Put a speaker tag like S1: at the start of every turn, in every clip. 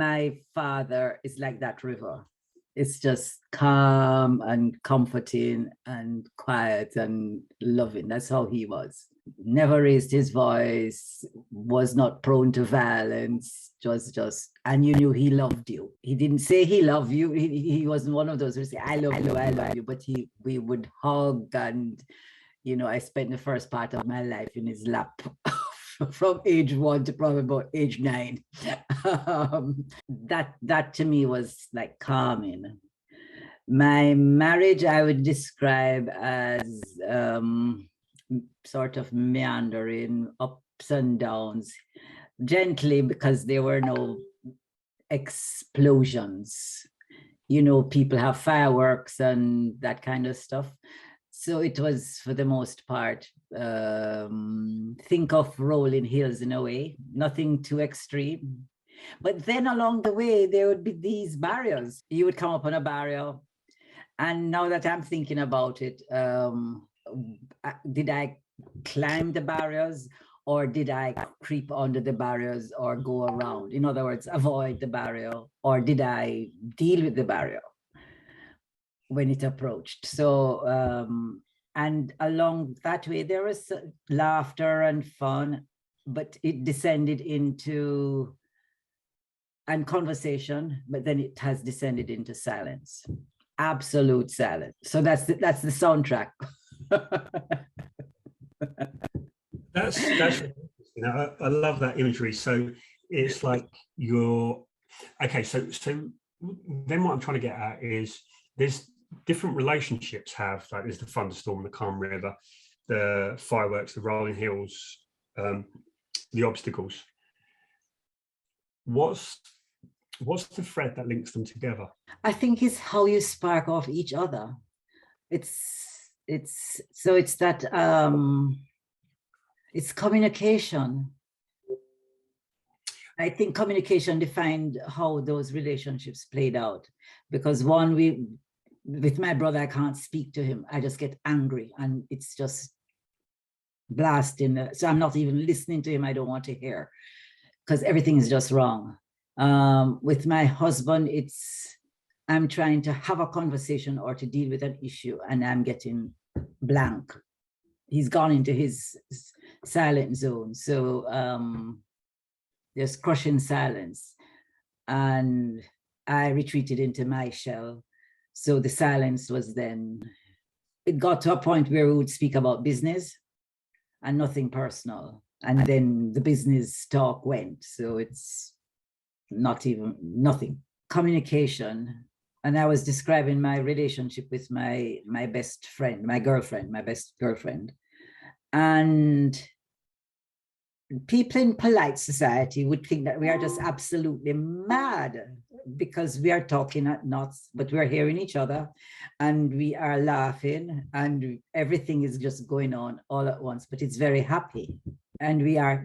S1: my father is like that river. It's just calm and comforting and quiet and loving. That's how he was. Never raised his voice, was not prone to violence, just, and you knew he loved you. He didn't say he loved you. He wasn't one of those who say, I love you, but we would hug. And, I spent the first part of my life in his lap. From age 1 to probably about age 9. That to me was like calming. My marriage, I would describe as sort of meandering, ups and downs, gently, because there were no explosions. People have fireworks and that kind of stuff. So it was, for the most part, think of rolling hills in a way, nothing too extreme. But then along the way, there would be these barriers. You would come up on a barrier. And now that I'm thinking about it, did I climb the barriers, or did I creep under the barriers or go around? In other words, avoid the barrier, or did I deal with the barrier when it approached? So, and along that way, there was laughter and fun, but it descended into and conversation, but then it has descended into silence, absolute silence. So that's the soundtrack.
S2: That's really interesting. I love that imagery. So it's like okay. So then what I'm trying to get at is there's different relationships have, like there's the thunderstorm, the calm river, the fireworks, the rolling hills, the obstacles. What's the thread that links them together?
S1: I think it's how you spark off each other. It's that it's communication. I think communication defined how those relationships played out, because with my brother, I can't speak to him. I just get angry and it's just blasting. So I'm not even listening to him. I don't want to hear, because everything is just wrong. With my husband, I'm trying to have a conversation or to deal with an issue, and I'm getting blank. He's gone into his silent zone. So there's crushing silence. And I retreated into my shell. So the silence was then, it got to a point where we would speak about business and nothing personal. And then the business talk went. So it's nothing. Communication. And I was describing my relationship with my best friend, my best girlfriend. And people in polite society would think that we are just absolutely mad because we are talking at knots, but we're hearing each other and we are laughing and everything is just going on all at once, but it's very happy. And we are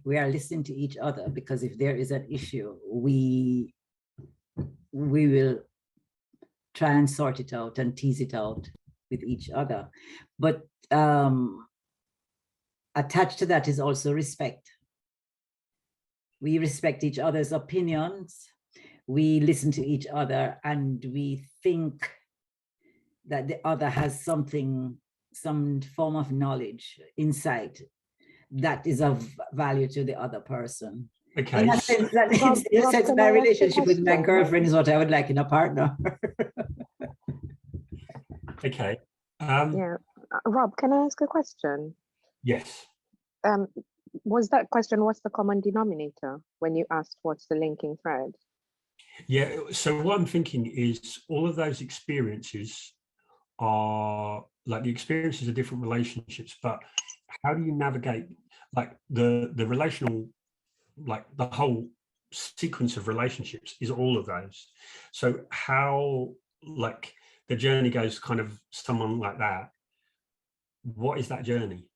S1: listening to each other, because if there is an issue, we will try and sort it out and tease it out with each other. But attached to that is also respect. We respect each other's opinions. We listen to each other, and we think that the other has some form of knowledge, insight that is of value to the other person.
S2: Okay.
S1: In a sense, my relationship with my girlfriend is what I would like in a partner.
S2: Okay.
S3: Yeah. Rob, can I ask a question?
S2: Yes.
S3: Was that question, what's the common denominator, when you asked what's the linking thread?
S2: Yeah, so what I'm thinking is all of those experiences are like the experiences of different relationships, but how do you navigate like the relational, like the whole sequence of relationships is all of those. So how like the journey goes kind of someone like that, what is that journey?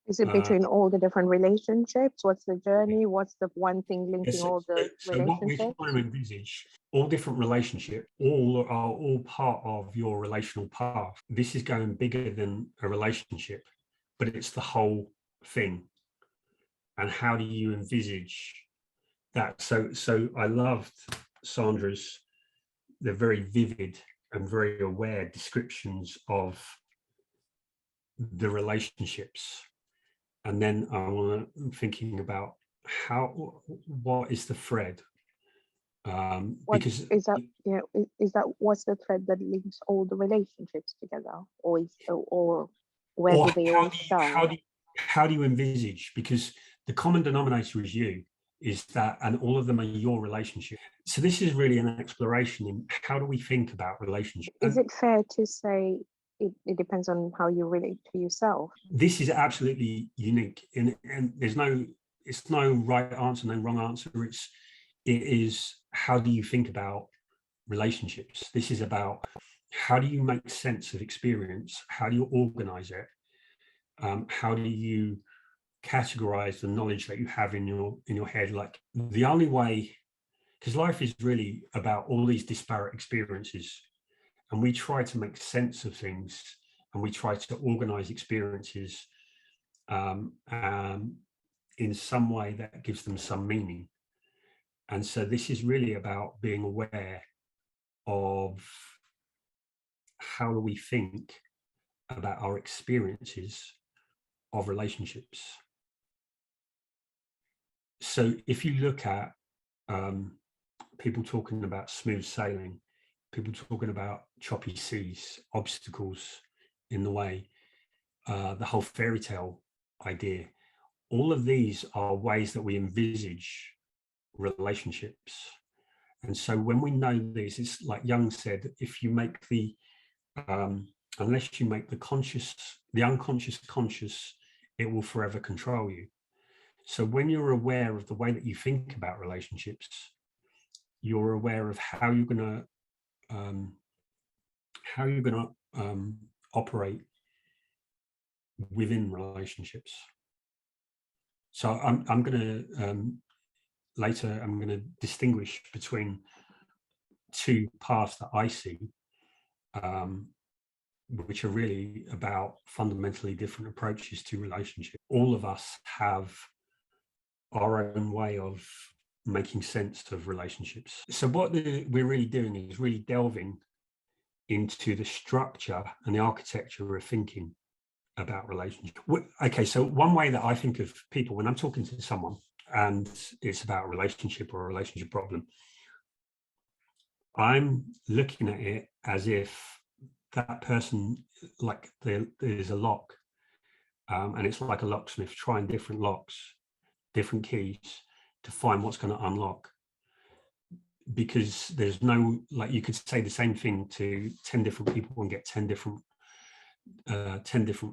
S3: Is it between all the different relationships? What's the journey? What's the one thing linking all the relationships?
S2: What we're trying to envisage, all different relationships, all part of your relational path. This is going bigger than a relationship, but it's the whole thing. And how do you envisage that. So I loved Sandra's, they're very vivid and very aware descriptions of the relationships. And then I'm thinking about what is the thread? Because
S3: is that, is that what's the thread that links all the relationships together, or where
S2: or
S3: do they all start?
S2: how do you envisage? Because the common denominator is you, is that, and all of them are your relationship. So this is really an exploration in how do we think about relationships.
S3: Is it fair to say it depends on how you relate to yourself?
S2: This is absolutely unique, and it's no right answer, no wrong answer. It is how do you think about relationships? This is about how do you make sense of experience? How do you organize it? How do you categorize the knowledge that you have in your head? Like, the only way, because life is really about all these disparate experiences, and we try to make sense of things, and we try to organize experiences in some way that gives them some meaning. And so this is really about being aware of how do we think about our experiences of relationships. So if you look at people talking about smooth sailing, people talking about choppy seas, obstacles in the way, the whole fairy tale idea, all of these are ways that we envisage relationships. And so when we know this, it's like Jung said, if you make unless you make the unconscious conscious, it will forever control you. So when you're aware of the way that you think about relationships, you're aware of how you're going to operate within relationships. So I'm going to later I'm going to distinguish between two paths that I see, which are really about fundamentally different approaches to relationship. All of us have our own way of making sense of relationships. So what we're really doing is really delving into the structure and the architecture of thinking about relationships. Okay, so one way that I think of people when I'm talking to someone and it's about a relationship or a relationship problem, I'm looking at it as if that person, like there's a lock, and it's like a locksmith trying different locks, different keys to find what's going to unlock. Because there's no, like, you could say the same thing to 10 different people and get 10 different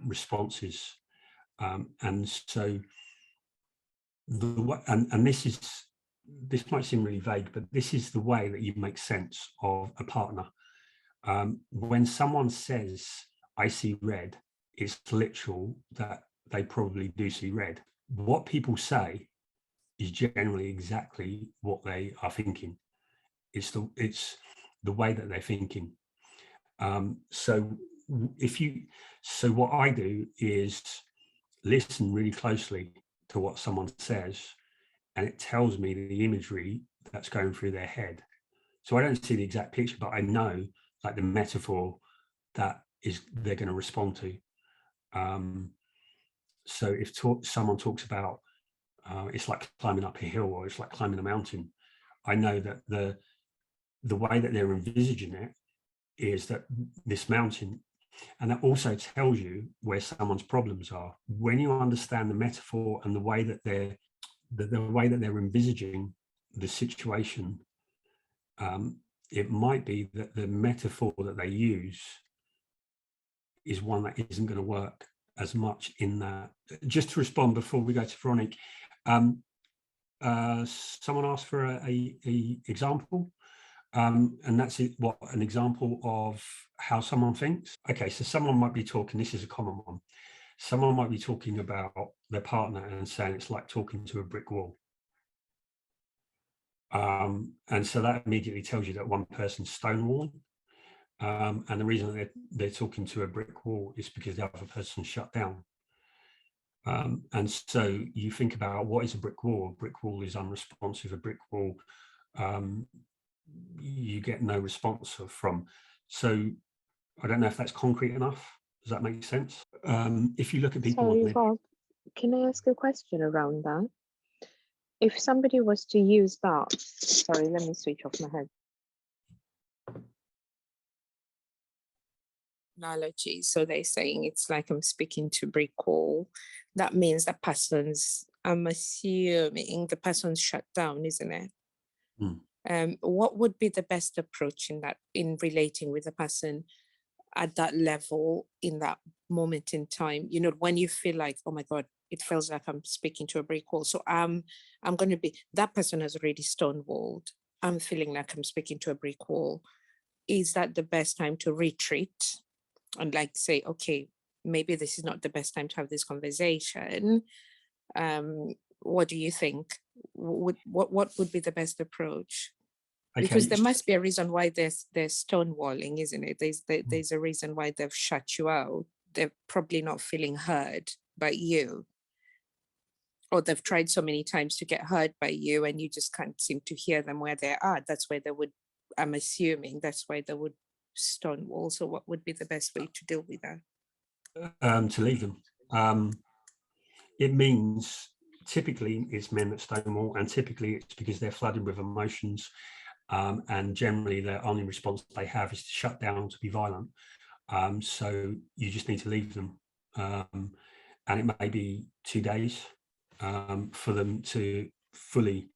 S2: responses. And so this might seem really vague, but this is the way that you make sense of a partner. When someone says, I see red, it's literal that they probably do see red. What people say is generally exactly what they are thinking. It's the way that they're thinking. So what I do is listen really closely to what someone says, and it tells me the imagery that's going through their head. So I don't see the exact picture, but I know, like, the metaphor that they're going to respond to. So if someone talks about it's like climbing up a hill or it's like climbing a mountain, I know that the way that they're envisaging it is that this mountain, and that also tells you where someone's problems are. When you understand the metaphor and the way that they're envisaging the situation, it might be that the metaphor that they use is one that isn't going to work as much in that. Just to respond before we go to Veronique, someone asked for a example, and that's it. What, an example of how someone thinks? Okay, so someone might be talking, this is a common one. Someone might be talking about their partner and saying it's like talking to a brick wall. And so that immediately tells you that one person's stonewalling. And the reason that they're talking to a brick wall is because the other person's shut down. And so you think about, what is a brick wall? A brick wall is unresponsive. A brick wall, you get no response from. So I don't know if that's concrete enough. Does that make sense? If you look at people...
S3: Sorry, Rob, can I ask a question around that? If somebody was to use that, sorry, let me switch off my head. Analogy, so they're saying it's like I'm speaking to brick wall. That means the person's, I'm assuming the person's shut down, isn't it? What would be the best approach in relating with the person at that level, in that moment in time, you know, when you feel like, oh my God, it feels like I'm speaking to a brick wall. So I'm going to be, that person has already stonewalled. I'm feeling like I'm speaking to a brick wall. Is that the best time to retreat and like say, okay, maybe this is not the best time to have this conversation? What do you think? What would be the best approach? Okay. Because there must be a reason why there's stonewalling, isn't it? There's a reason why they've shut you out. They're probably not feeling heard by you, or they've tried so many times to get heard by you and you just can't seem to hear them where they are. That's why they would, I'm assuming that's why they would stonewall. So what would be the best way to deal with that?
S2: To leave them. It means typically it's men that stonewall, and typically it's because they're flooded with emotions. And generally their only response they have is to shut down, to be violent. So you just need to leave them. And it may be 2 days for them to fully.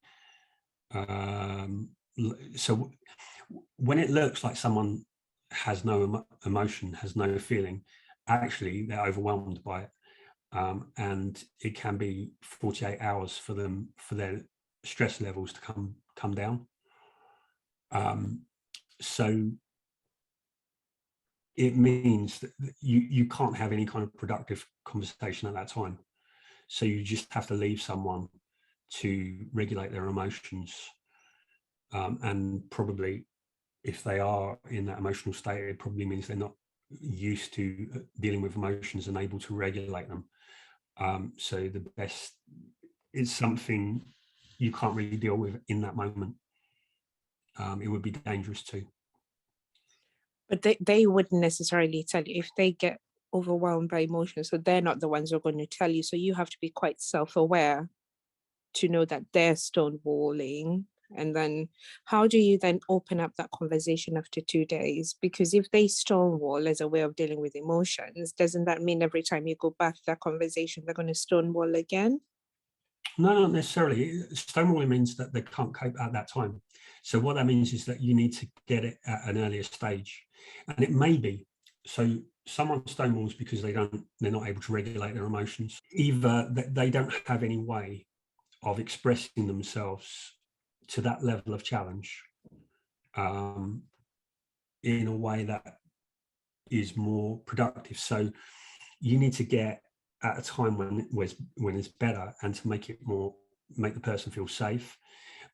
S2: So when it looks like someone has no emotion, has no feeling, actually they're overwhelmed by it. And it can be 48 hours for them, for their stress levels to come down. So it means that you can't have any kind of productive conversation at that time. So you just have to leave someone to regulate their emotions. And probably if they are in that emotional state, it probably means they're not used to dealing with emotions and able to regulate them. So the best is something you can't really deal with in that moment. It would be dangerous too.
S3: But they wouldn't necessarily tell you if they get overwhelmed by emotions. So they're not the ones who are going to tell you. So you have to be quite self-aware to know that they're stonewalling. And then how do you then open up that conversation after 2 days? Because if they stonewall as a way of dealing with emotions, doesn't that mean every time you go back to that conversation, they're going to stonewall again?
S2: No, not necessarily. Stonewalling means that they can't cope at that time. So what that means is that you need to get it at an earlier stage. And it may be, so someone stonewalls because they're not able to regulate their emotions. Either they don't have any way of expressing themselves to that level of challenge in a way that is more productive. So you need to get at a time when it's better, and to make the person feel safe,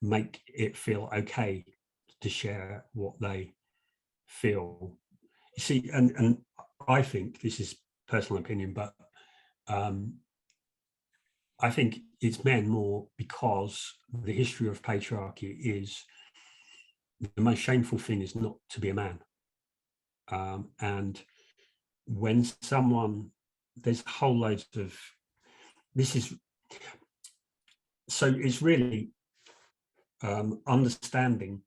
S2: make it feel okay to share what they feel. You see, and I think this is personal opinion, but I think it's men more, because the history of patriarchy is the most shameful thing is not to be a man. And when someone, there's whole loads of, this is, so it's really understanding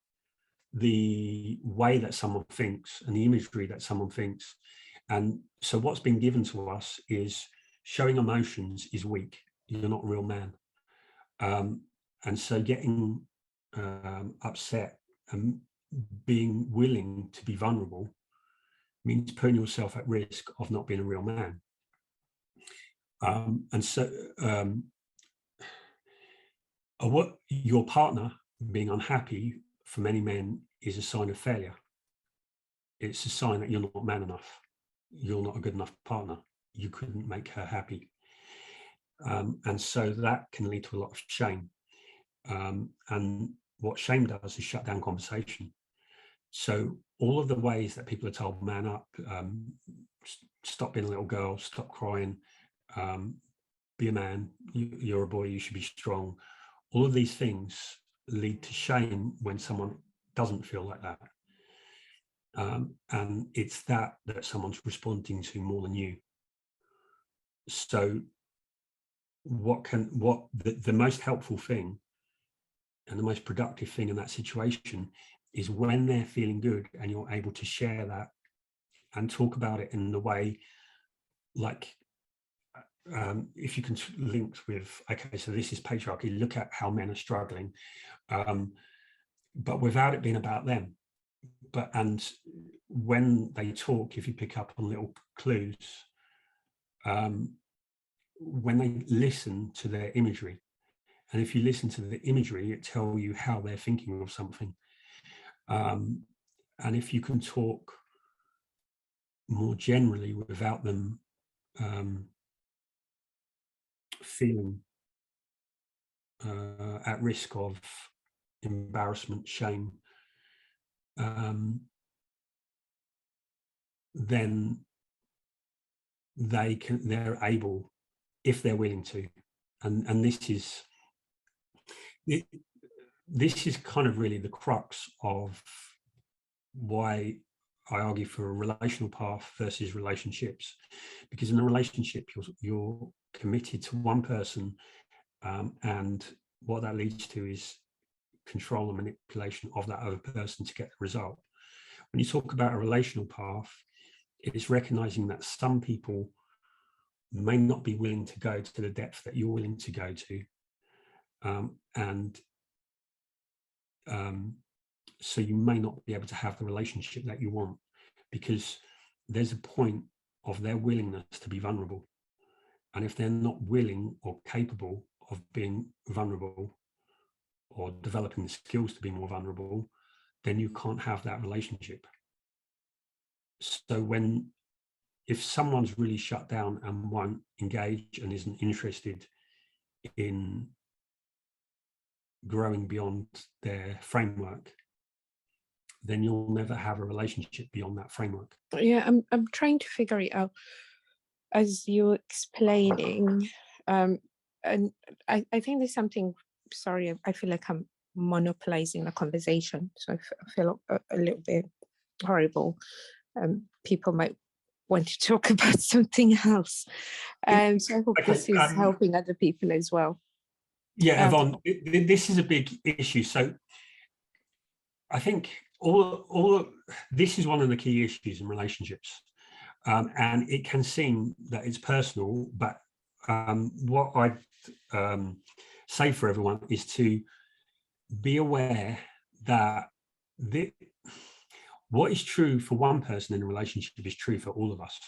S2: the way that someone thinks and the imagery that someone thinks. And so what's been given to us is showing emotions is weak. You're not a real man. And so getting upset and being willing to be vulnerable means putting yourself at risk of not being a real man. And so what your partner being unhappy for many men is a sign of failure. It's a sign that you're not man enough. You're not a good enough partner. You couldn't make her happy. And so that can lead to a lot of shame. And what shame does is shut down conversation. So all of the ways that people are told, man up, stop being a little girl, stop crying, be a man, you're a boy, you should be strong. All of these things lead to shame when someone doesn't feel like that. And it's that someone's responding to more than you. So the most helpful thing and the most productive thing in that situation is when they're feeling good and you're able to share that and talk about it in the way, like, if you can link with, okay, so this is patriarchy, look at how men are struggling, but without it being about them. And when they talk, if you pick up on little clues, when they listen to their imagery, and if you listen to the imagery, it tells you how they're thinking of something. And if you can talk more generally without them feeling at risk of embarrassment, shame, then they're able, if they're willing to, and this is kind of really the crux of why I argue for a relational path versus relationships, because in a relationship you're committed to one person, and what that leads to is control and manipulation of that other person to get the result. When you talk about a relational path, it's recognizing that some people may not be willing to go to the depth that you're willing to go to, so you may not be able to have the relationship that you want, because there's a point of their willingness to be vulnerable. And if they're not willing or capable of being vulnerable or developing the skills to be more vulnerable, then you can't have that relationship. So if someone's really shut down and won't engage and isn't interested in growing beyond their framework, then you'll never have a relationship beyond that framework.
S3: Yeah, I'm trying to figure it out as you're explaining, and I think there's something. Sorry, I feel like I'm monopolizing the conversation, so I feel a little bit horrible. People might want to talk about something else, so I hope this is helping other people as well.
S2: Yeah, Yvonne, this is a big issue. So I think this is one of the key issues in relationships, and it can seem that it's personal, but what I'd say for everyone is to be aware that what is true for one person in a relationship is true for all of us.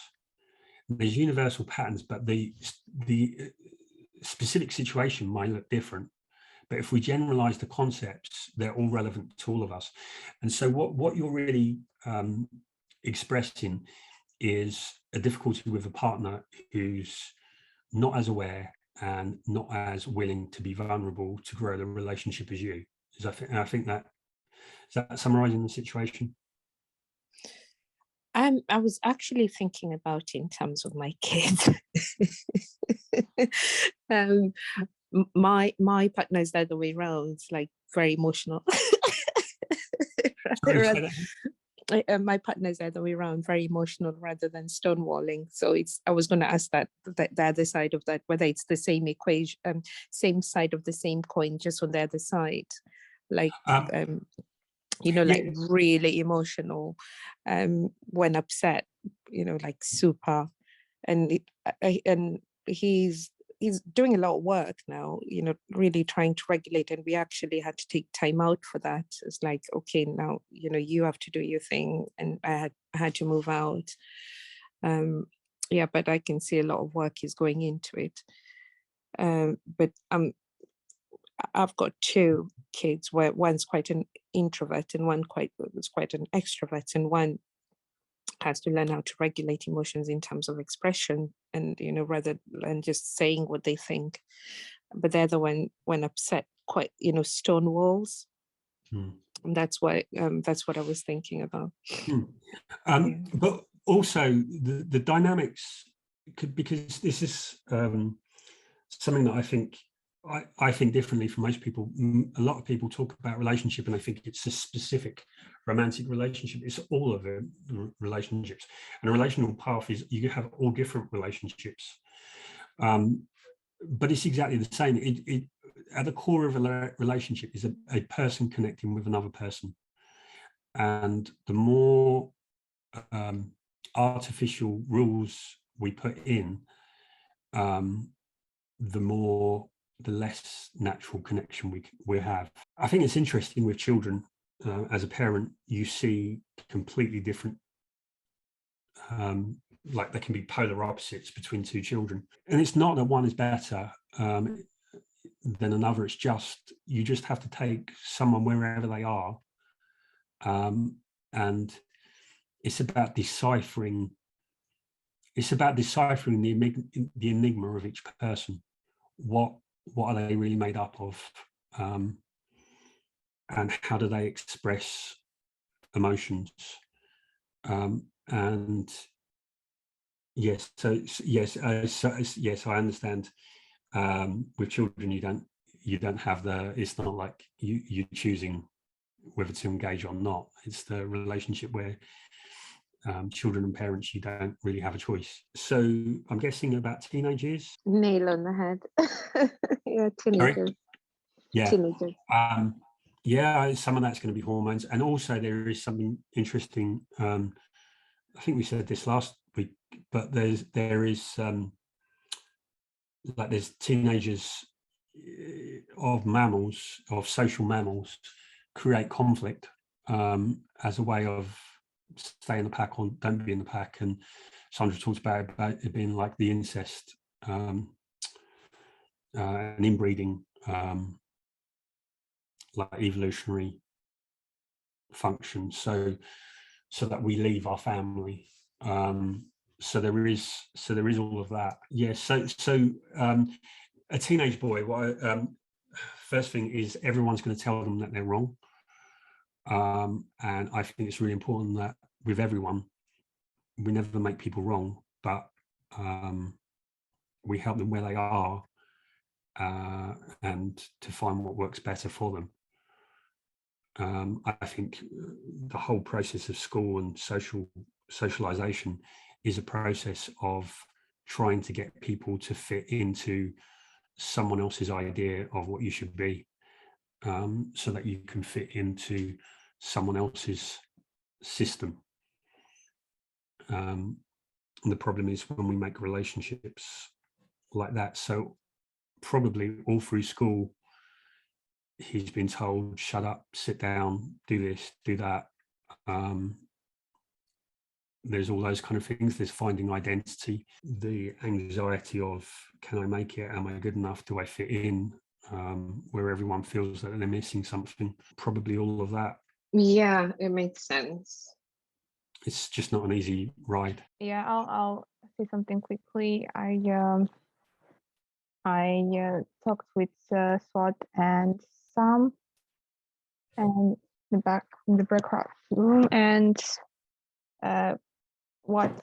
S2: There's universal patterns, but the specific situation might look different. But if we generalize the concepts, they're all relevant to all of us. And so what you're really expressing is a difficulty with a partner who's not as aware and not as willing to be vulnerable to grow the relationship as you. I think that, is that summarizing the situation?
S3: I was actually thinking about it in terms of my kids. My partner is the other way around. It's like very emotional. My partner is the other way around, very emotional rather than stonewalling. So I was going to ask that the other side of that, whether it's the same equation, same side of the same coin, just on the other side, like like really emotional, when upset, like super, and he's doing a lot of work now, really trying to regulate, and we actually had to take time out for that. It's like, okay, now you have to do your thing, and I had to move out. But I can see a lot of work is going into it. But I've got two kids where one's quite an introvert and one was quite an extrovert, and one has to learn how to regulate emotions in terms of expression, and rather than just saying what they think. But the other one, when upset, quite stone walls. And that's what I was thinking about.
S2: But also the dynamics, because this is something that I think differently from most people. A lot of people talk about relationship and they think it's a specific romantic relationship. It's all of the relationships. And a relational path is you have all different relationships. But it's exactly the same. At the core of a relationship is a person connecting with another person. And the more artificial rules we put in, the less natural connection we have. I think it's interesting with children. As a parent, you see completely different, like there can be polar opposites between two children. And it's not that one is better than another. It's just, you just have to take someone wherever they are. And it's about deciphering the enigma of each person. What are they really made up of? And how do they express emotions? And yes, yes, I understand. With children, you don't have it's not like you're choosing whether to engage or not. It's the relationship where children and parents, you don't really have a choice. So I'm guessing about teenage years.
S3: Nail on the head. Yeah, teenagers.
S2: Yeah.
S3: Teenagers.
S2: Yeah, some of that's going to be hormones, and also there is something interesting. I think we said this last week, but there's teenagers of social mammals create conflict as a way of stay in the pack or don't be in the pack. And Sandra talks about it being like the incest and inbreeding, like evolutionary function, so that we leave our family. So there is all of that. Yes. Yeah, so a teenage boy, first thing is everyone's going to tell them that they're wrong. And I think it's really important that with everyone, we never make people wrong, but we help them where they are and to find what works better for them. I think the whole process of school and socialization is a process of trying to get people to fit into someone else's idea of what you should be, so that you can fit into someone else's system. And the problem is when we make relationships like that. So probably all through school, he's been told, shut up, sit down, do this, do that. There's all those kind of things. There's finding identity, the anxiety of, can I make it? Am I good enough? Do I fit in? Where everyone feels that they're missing something. Probably all of that.
S3: Yeah, it makes sense.
S2: It's just not an easy ride.
S4: Yeah, I'll say something quickly. I talked with Swat and Sam and in the breakout room, and what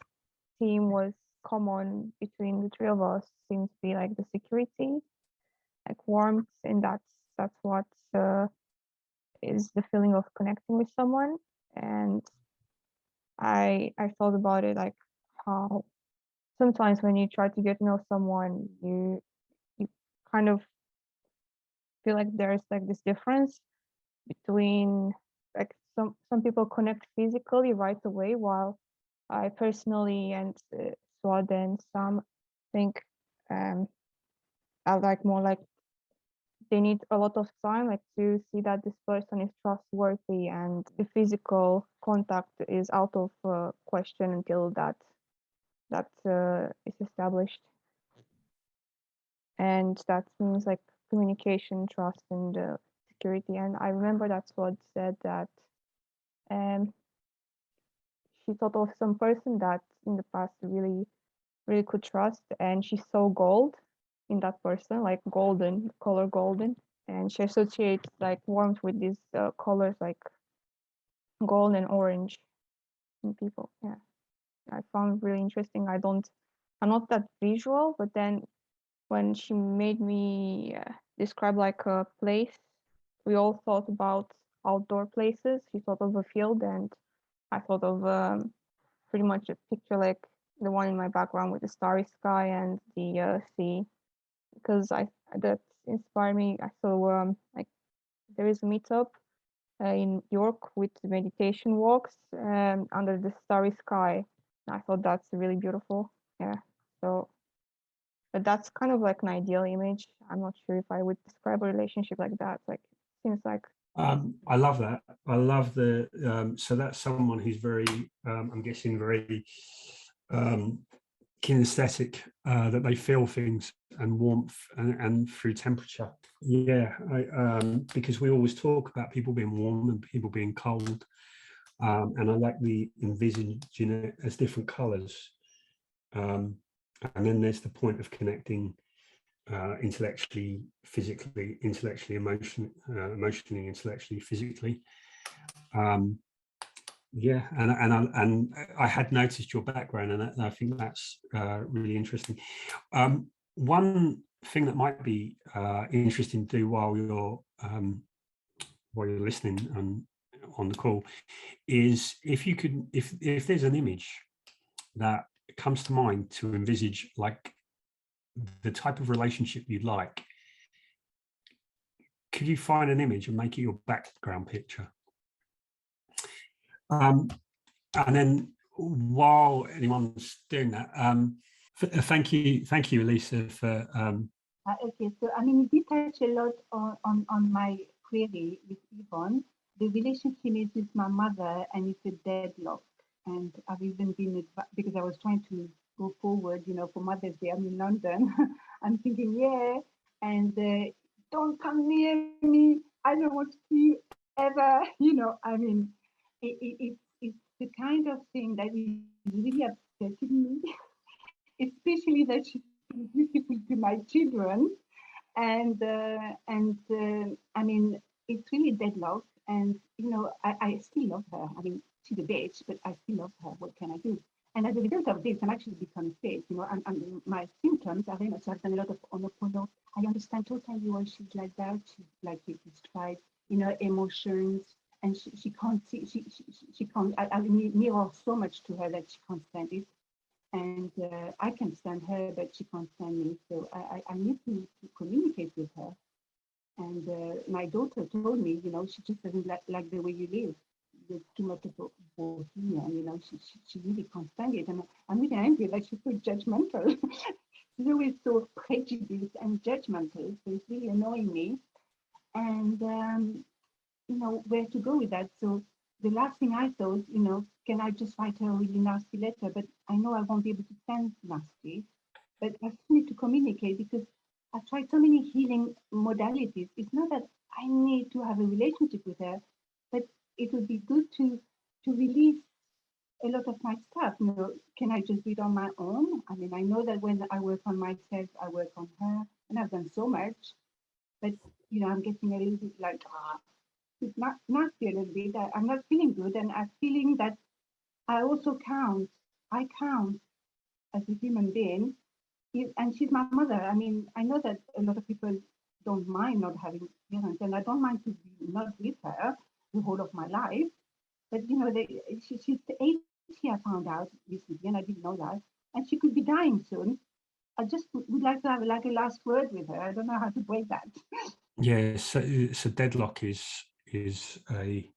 S4: theme was common between the three of us seems to be like the security, like warmth, and that's what is the feeling of connecting with someone. And I thought about it, like how sometimes when you try to get to know someone, you kind of feel like there's like this difference between, like, some people connect physically right away, while I personally and Swad and Sam think I like more like they need a lot of time, like to see that this person is trustworthy, and the physical contact is out of question until that is established. And that means like communication, trust, and security. And I remember that's what said that she thought of some person that in the past really could trust, and she saw gold in that person, like golden, color golden, and she associates like warmth with these colors like gold and orange in people. Yeah, I found really interesting. I'm not that visual, but then when she made me describe like a place. We all thought about outdoor places. She thought of a field, and I thought of pretty much a picture like the one in my background with the starry sky and the sea, because that inspired me. I saw like there is a meetup in York with meditation walks under the starry sky. I thought that's really beautiful. Yeah. So, but that's kind of like an ideal image. I'm not sure if I would describe a relationship like that. Like, seems like.
S2: I love that. I love the, so that's someone who's very, I'm guessing very kinesthetic, that they feel things and warmth and through temperature. Yeah, because we always talk about people being warm and people being cold. And I like the envisaging it as different colors. And then there's the point of connecting intellectually, physically, intellectually, emotionally, intellectually, physically. Yeah, and I had noticed your background, and I think that's really interesting. One thing that might be interesting to do while you're listening on the call is if you could, if there's an image that comes to mind to envisage, like the type of relationship you'd like, could you find an image and make it your background picture? And then while anyone's doing that, thank you, Elisa, for.
S5: Okay, so I mean, we touch a lot on my query with Yvonne. The relationship is with my mother, and it's a deadlock. And I've even been, because I was trying to go forward, you know, for Mother's Day. I'm in London. I'm thinking, yeah, and don't come near me. I don't want to see you ever. You know, I mean, it's the kind of thing that is really upsetting me, especially that she's beautiful to my children. And I mean, it's really deadlocked. And, you know, I still love her. I mean, she's a bitch, but I still love her. What can I do? And as a result of this, I'm actually becoming sick, you know, and my symptoms are very much, I've done a lot of Ho'oponopono. I understand totally why she's like that. She's like you described, you know, emotions, and she can't see, she can't, I mirror so much to her that she can't stand it. And I can stand her, but she can't stand me. So I need to communicate with her. And my daughter told me, you know, she just doesn't like the way you live. There's too much of bohemian, you know, she really can't stand it. And I'm really angry that she's so judgmental. She's always so prejudiced and judgmental. So it's really annoying me. And, you know, where to go with that. So the last thing I thought, you know, can I just write her a really nasty letter? But I know I won't be able to send nasty. But I still need to communicate because I've tried so many healing modalities. It's not that I need to have a relationship with her, but it would be good to release a lot of my stuff. You know, can I just do it on my own? I mean, I know that when I work on myself, I work on her, and I've done so much. But you know, I'm getting a little bit like it's not nasty a little bit. I'm not feeling good, and I'm feeling that I also count. I count as a human being, and she's my mother. I mean, I know that a lot of people don't mind not having parents, and I don't mind to be not with her the whole of my life. But you know, she's 80. I found out recently, and I didn't know that, and she could be dying soon. I just would like to have like a last word with her. I don't know how to break that.
S2: Yeah, so deadlock is a,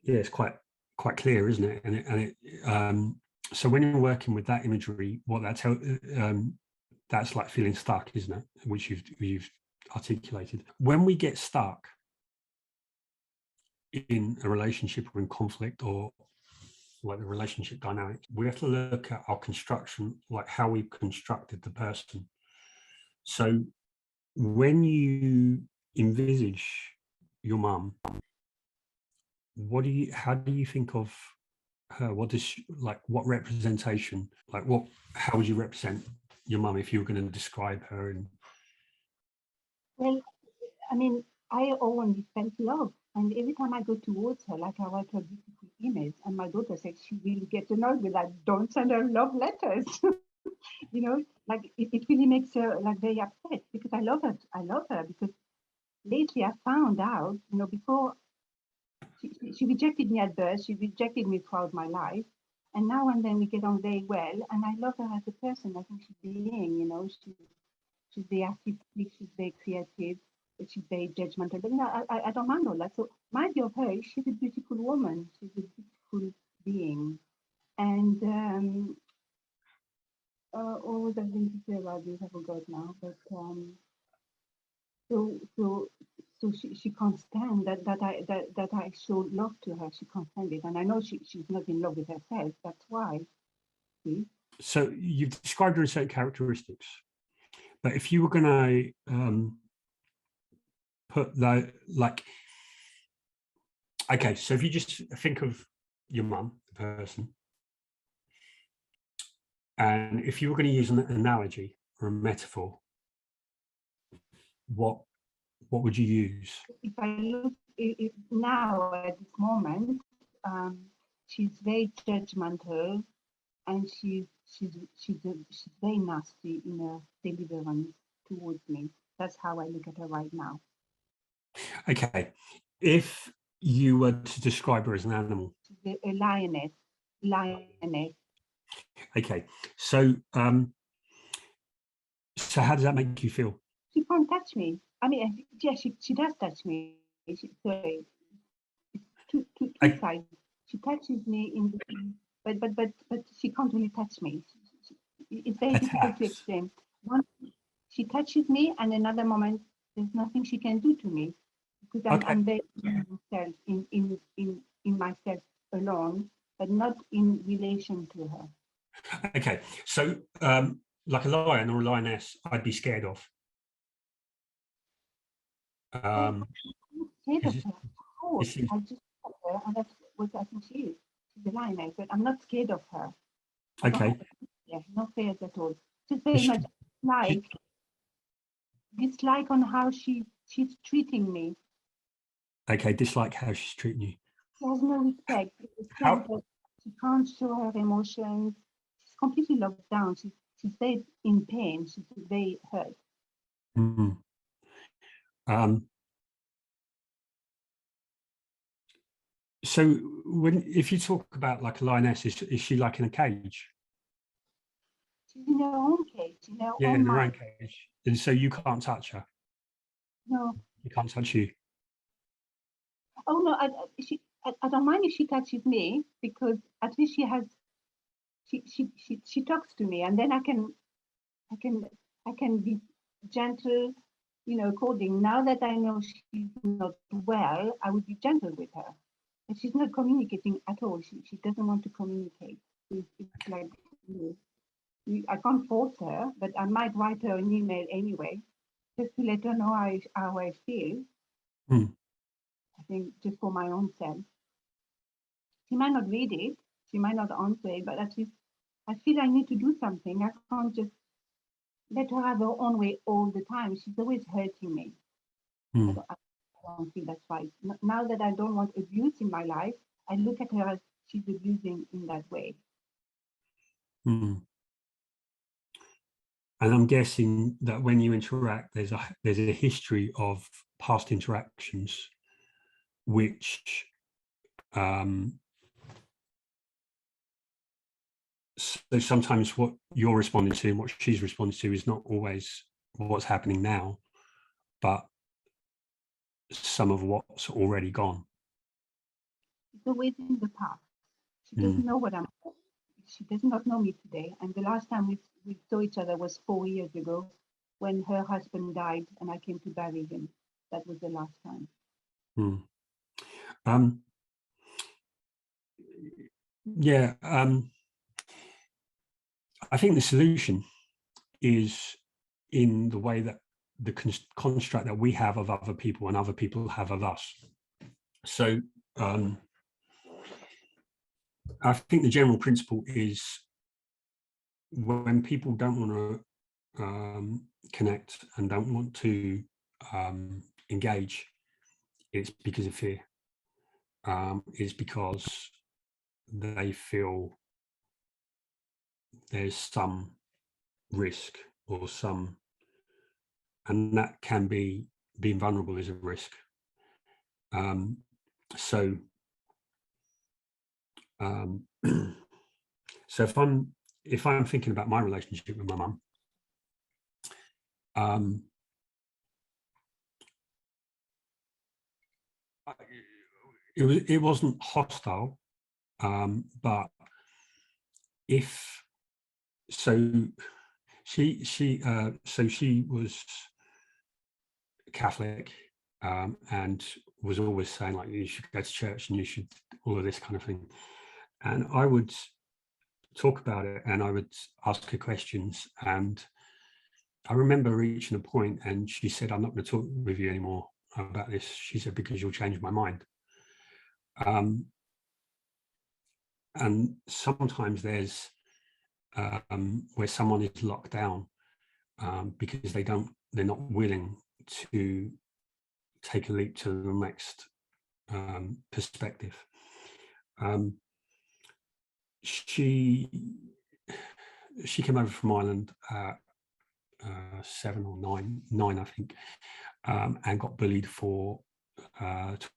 S2: yeah, it's quite clear, isn't it? And it so when you're working with that imagery, what that's like feeling stuck, isn't it? Which you've articulated. When we get stuck in a relationship or in conflict, or like the relationship dynamic, we have to look at our construction, like how we've constructed the person. So when you envisage your mum, how do you think of her? What does what representation, how would you represent your mum if you were going to describe her? And
S5: well, I mean, I always felt love, and every time I go towards her, like I write her beautiful emails, and my daughter said she will get annoyed with that. Don't send her love letters. you know, like it really makes her like very upset because I love her. I love her because lately I found out, you know, before she rejected me at birth, she rejected me throughout my life. And now and then we get on very well, and I love her as a person. I think she's being, you know, she's very artistic, she's very creative, but she's very judgmental. But you know, I don't mind all that. So my view of her, she's a beautiful woman. She's a beautiful being. And what was I going to say about this? I forgot now. But so so so she can't stand that I show love to her. She can't stand it, and I know she's not in love with herself. That's why. See?
S2: So you've described her in certain characteristics, but if you were going to put that, like, okay, so if you just think of your mum, the person, and if you were going to use an analogy or a metaphor, what would you use?
S5: If I look now at this moment, she's very judgmental, and she's very nasty in her deliverance towards me. That's how I look at her right now.
S2: Okay, if you were to describe her as an animal,
S5: She's a lioness.
S2: okay, so so how does that make you feel?
S5: She can't touch me. I mean, yeah, she does touch me. Sorry, two sides. She touches me in the, but she can't really touch me. It's very difficult to explain. One, she touches me, and another moment, there's nothing she can do to me because I'm very myself in myself alone, but not in relation to her.
S2: Okay, so like a lion or a lioness, I'd be scared of.
S5: I'm scared of her. Of course,
S2: seems...
S5: I just saw her, and that's what I think she is. She's a lioness, but I'm not scared of her.
S2: Okay.
S5: Yeah, no fears at all. Just very much like dislike on how she's treating me.
S2: Okay, dislike how she's treating you.
S5: She has no respect. She can't show her emotions. She's completely locked down. She's very in pain. She's very hurt.
S2: Mm-hmm. So if you talk about like a lioness, is she like in a cage?
S5: She's in her own cage, in her
S2: yeah,
S5: own
S2: in her
S5: mind.
S2: own cage, and so you can't touch her.
S5: No.
S2: You can't touch you.
S5: Oh no, I don't mind if she touches me because at least she talks to me, and then I can be gentle, you know, according. Now that I know she's not well, I would be gentle with her. And she's not communicating at all. She doesn't want to communicate. It's like, you know, I can't force her, but I might write her an email anyway, just to let her know how I feel. I think just for my own self. She might not read it, she might not answer it, but at least I feel I need to do something. I can't just let her have her own way all the time. She's always hurting me. I don't think that's right. Now that I don't want abuse in my life, I look at her as she's abusing in that way.
S2: And I'm guessing that when you interact, there's a history of past interactions, which so sometimes what you're responding to and what she's responding to is not always what's happening now, but some of what's already gone.
S5: It's always in the past. She doesn't know what I'm. She does not know me today. And the last time we saw each other was 4 years ago, when her husband died, and I came to bury him. That was the last time.
S2: Yeah. I think the solution is in the way that the construct that we have of other people and other people have of us. So I think the general principle is when people don't want to connect and don't want to engage, it's because of fear. It's because they feel there's some risk or some, and that can be being vulnerable is a risk. So so if I'm thinking about my relationship with my mum, it wasn't hostile, but if so, she was Catholic, and was always saying like you should go to church and you should all of this kind of thing, and I would talk about it and I would ask her questions, and I remember reaching a point and she said, I'm not going to talk with you anymore about this. She said, because you'll change my mind. And sometimes there's where someone is locked down because they're not willing to take a leap to the next perspective. She came over from Ireland 7 or 9, I think, and got bullied for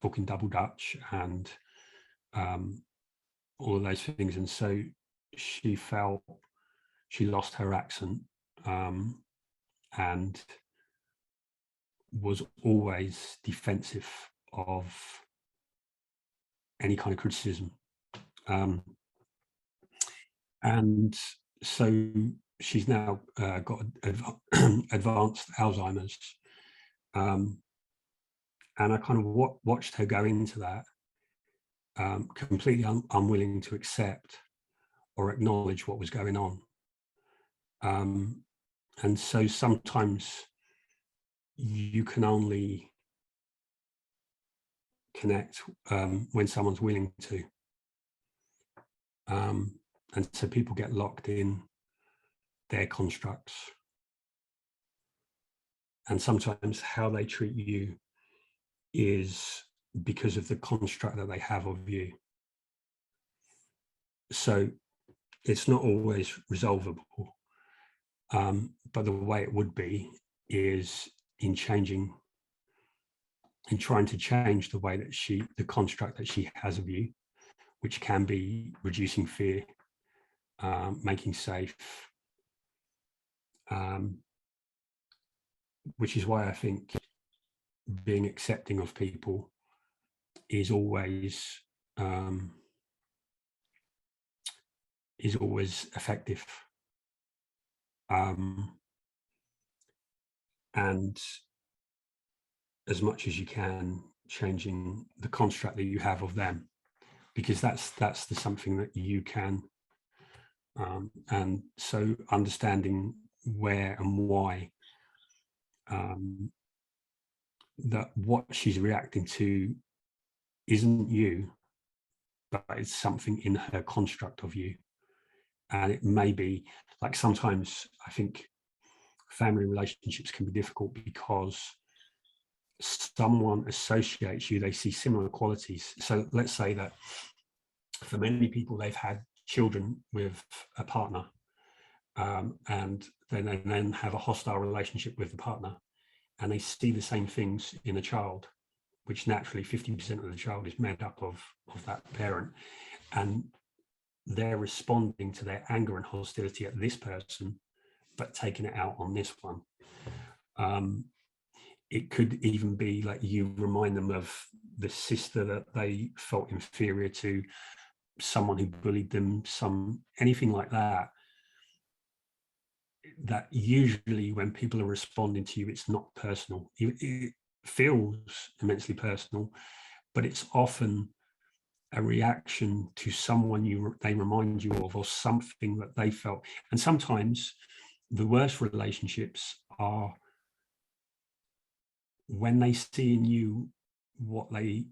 S2: talking double Dutch and all of those things. And so she felt she lost her accent and was always defensive of any kind of criticism. And so she's now got advanced Alzheimer's. And I kind of watched her go into that, completely unwilling to accept or acknowledge what was going on. And so sometimes you can only connect when someone's willing to. And so people get locked in their constructs. And sometimes how they treat you is because of the construct that they have of you. So it's not always resolvable. But the way it would be is in trying to change the way that the construct that she has of you, which can be reducing fear, making safe, which is why I think being accepting of people is always effective. And as much as you can, changing the construct that you have of them, because that's something that you can. And so understanding where and why that what she's reacting to isn't you, but it's something in her construct of you. And it may be like, sometimes I think family relationships can be difficult because someone associates you, they see similar qualities. So let's say that for many people, they've had children with a partner, and then have a hostile relationship with the partner, and they see the same things in a child, which naturally 50% of the child is made up of that parent, and they're responding to their anger and hostility at this person, but taking it out on this one. It could even be like you remind them of the sister that they felt inferior to, someone who bullied them, anything like that. That usually when people are responding to you, it's not personal. It feels immensely personal, but it's often a reaction to someone they remind you of, or something that they felt. And sometimes the worst relationships are when they see in you what they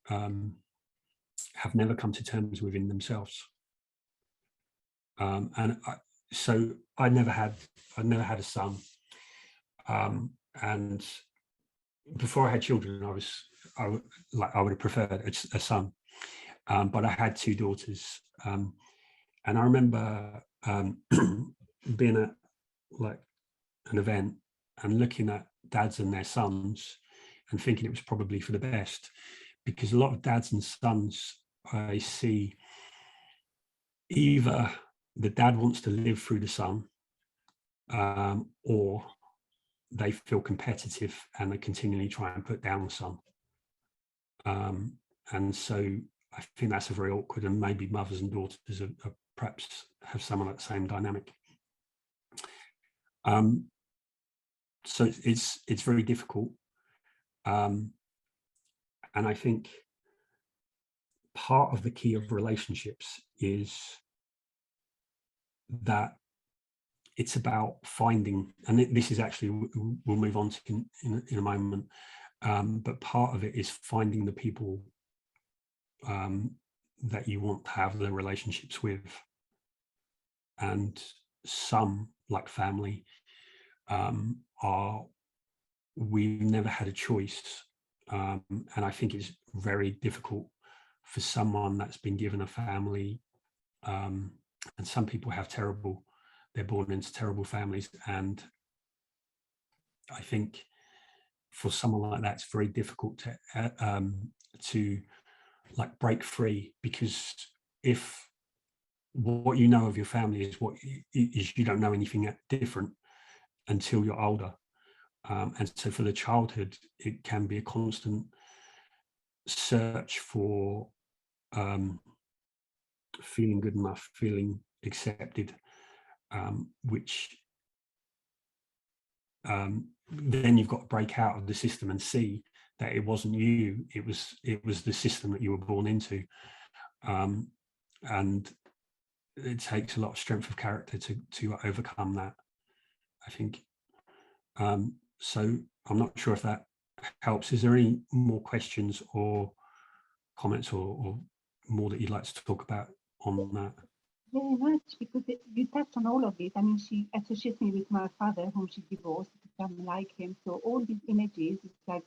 S2: have never come to terms with in themselves. So I never had a son, and before I had children, I would have preferred a son, but I had 2 daughters, and I remember being like an event and looking at dads and their sons and thinking it was probably for the best, because a lot of dads and sons, I see either the dad wants to live through the son, or they feel competitive and they continually try and put down the son. And so I think that's a very awkward, and maybe mothers and daughters are perhaps have some of that same dynamic. So it's very difficult. And I think part of the key of relationships is that it's about finding, and this is actually, we'll move on to in a moment, but part of it is finding the people that you want to have the relationships with. And some, like family, we've never had a choice. And I think it's very difficult for someone that's been given a family, and some people have they're born into terrible families. And I think for someone like that, it's very difficult to like break free, because if what you know of your family is what is, you don't know anything different until you're older. And so for the childhood, it can be a constant search for feeling good enough, feeling accepted, which then you've got to break out of the system and see that it wasn't you, it was the system that you were born into. And it takes a lot of strength of character to overcome that, I think. So I'm not sure if that helps. Is there any more questions or comments or more that you'd like to talk about on that?
S5: Very much, because you touched on all of it. I mean, she associates me with my father, whom she divorced, because I'm like him. So all these images, it's like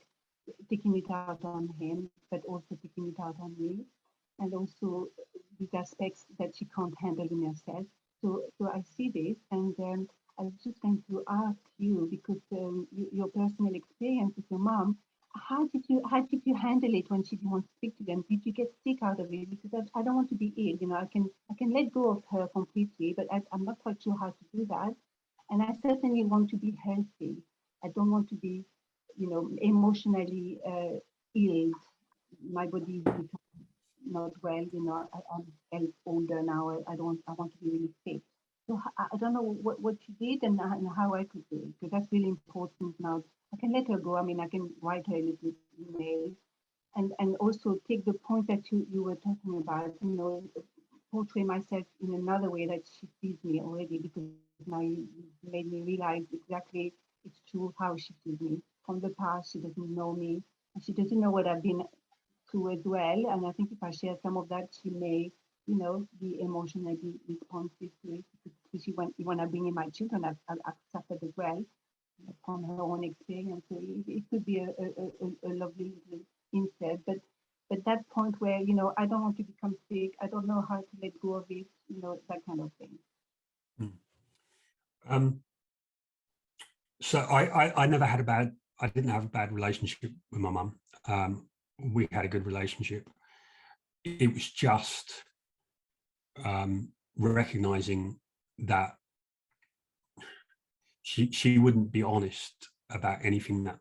S5: taking it out on him, but also taking it out on me. And also these aspects that she can't handle in herself. So I see this, and I was just going to ask you, because your personal experience with your mom, how did you handle it when she didn't want to speak to them? Did you get sick out of it? Because I don't want to be ill, you know. I can let go of her completely, but I'm not quite sure how to do that. And I certainly want to be healthy. I don't want to be, you know, emotionally ill. My body is becoming not well, you know. I'm older now. I want to be really fit. So I don't know what you did and how I could do it, because that's really important now. I can let her go. I mean, I can write her a little email, and also take the point that you were talking about, you know, portray myself in another way that she sees me already, because now you made me realize exactly it's true how she sees me. From the past, she doesn't know me, and she doesn't know what I've been through as well. And I think if I share some of that, she may, you know, be emotionally responsive to it, especially when I bring in my children, I've suffered as well from her own experience. So it could be a lovely little insight. But that point where, you know, I don't want to become sick, I don't know how to let go of it, you know, that kind of thing.
S2: So I never had I didn't have a bad relationship with my mum. We had a good relationship. It was just recognizing that she wouldn't be honest about anything that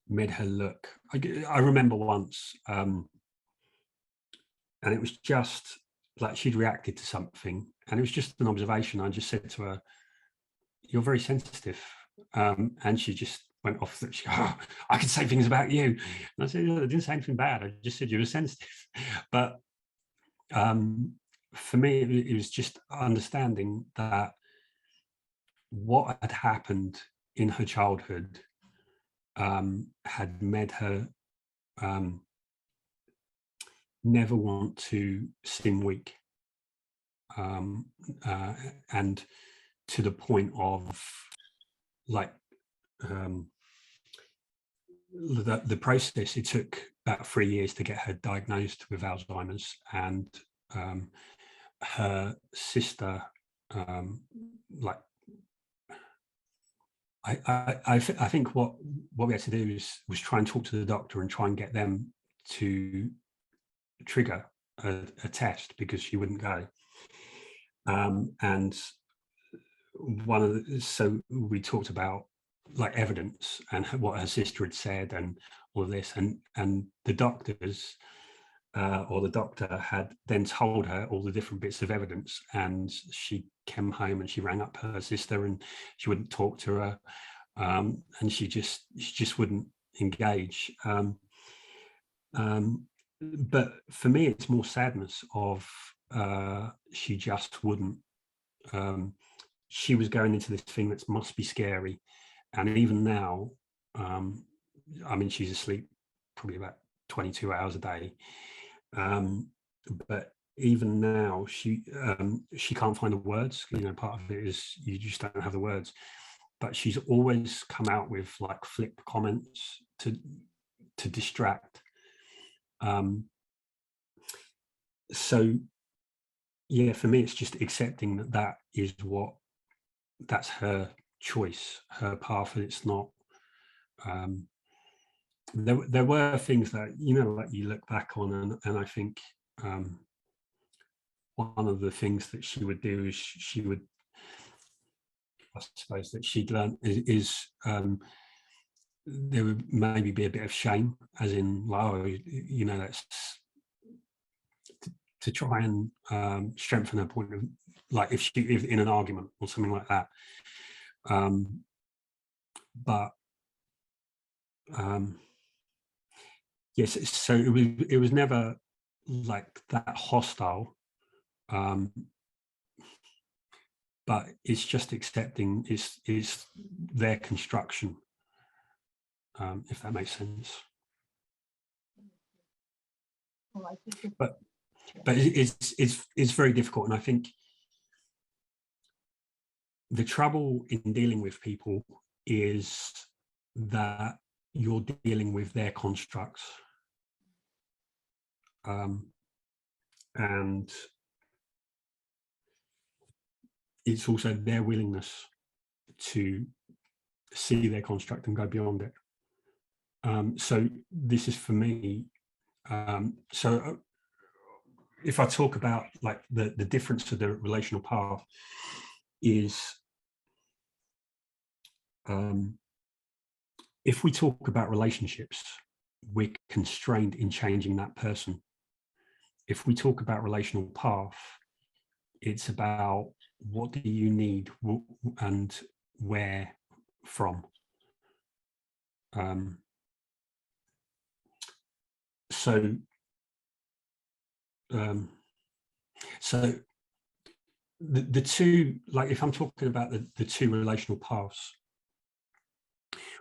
S2: made her look. I remember once, and it was just like she'd reacted to something, and it was just an observation. I just said to her, "You're very sensitive," and she just went off. She, "Oh, I could say things about you." And I said, "I didn't say anything bad. I just said you were sensitive." But for me, it was just understanding that what had happened in her childhood had made her never want to seem weak, and to the point of like the process. It took about 3 years to get her diagnosed with Alzheimer's, and her sister like I think what we had to do was try and talk to the doctor and try and get them to trigger a test, because she wouldn't go. And so we talked about like evidence and what her sister had said and all of this, and the doctors or the doctor had then told her all the different bits of evidence, and she came home and she rang up her sister and she wouldn't talk to her, and she just wouldn't engage. But for me, it's more sadness of she just wouldn't. She was going into this thing that must be scary, and even now, I mean, she's asleep probably about 22 hours a day, but even now she can't find the words. You know, part of it is you just don't have the words, but she's always come out with like flip comments to distract. So yeah, for me, it's just accepting that is that's her choice, her path, and it's not. There were things that, you know, like you look back on, and I think one of the things that she would do is she would, I suppose, that she'd learn is there would maybe be a bit of shame, as in, like, oh, you know, that's to try and strengthen her point of, like, if in an argument or something like that. But yes, so it was never like that hostile, but it's just accepting it's their construction, if that makes sense. But it's very difficult, and I think the trouble in dealing with people is that you're dealing with their constructs, and it's also their willingness to see their construct and go beyond it. So this is, for me, so if I talk about like the difference of the relational path is, if we talk about relationships, we're constrained in changing that person. If we talk about relational path, it's about what do you need and where from. So the two, like if I'm talking about the two relational paths,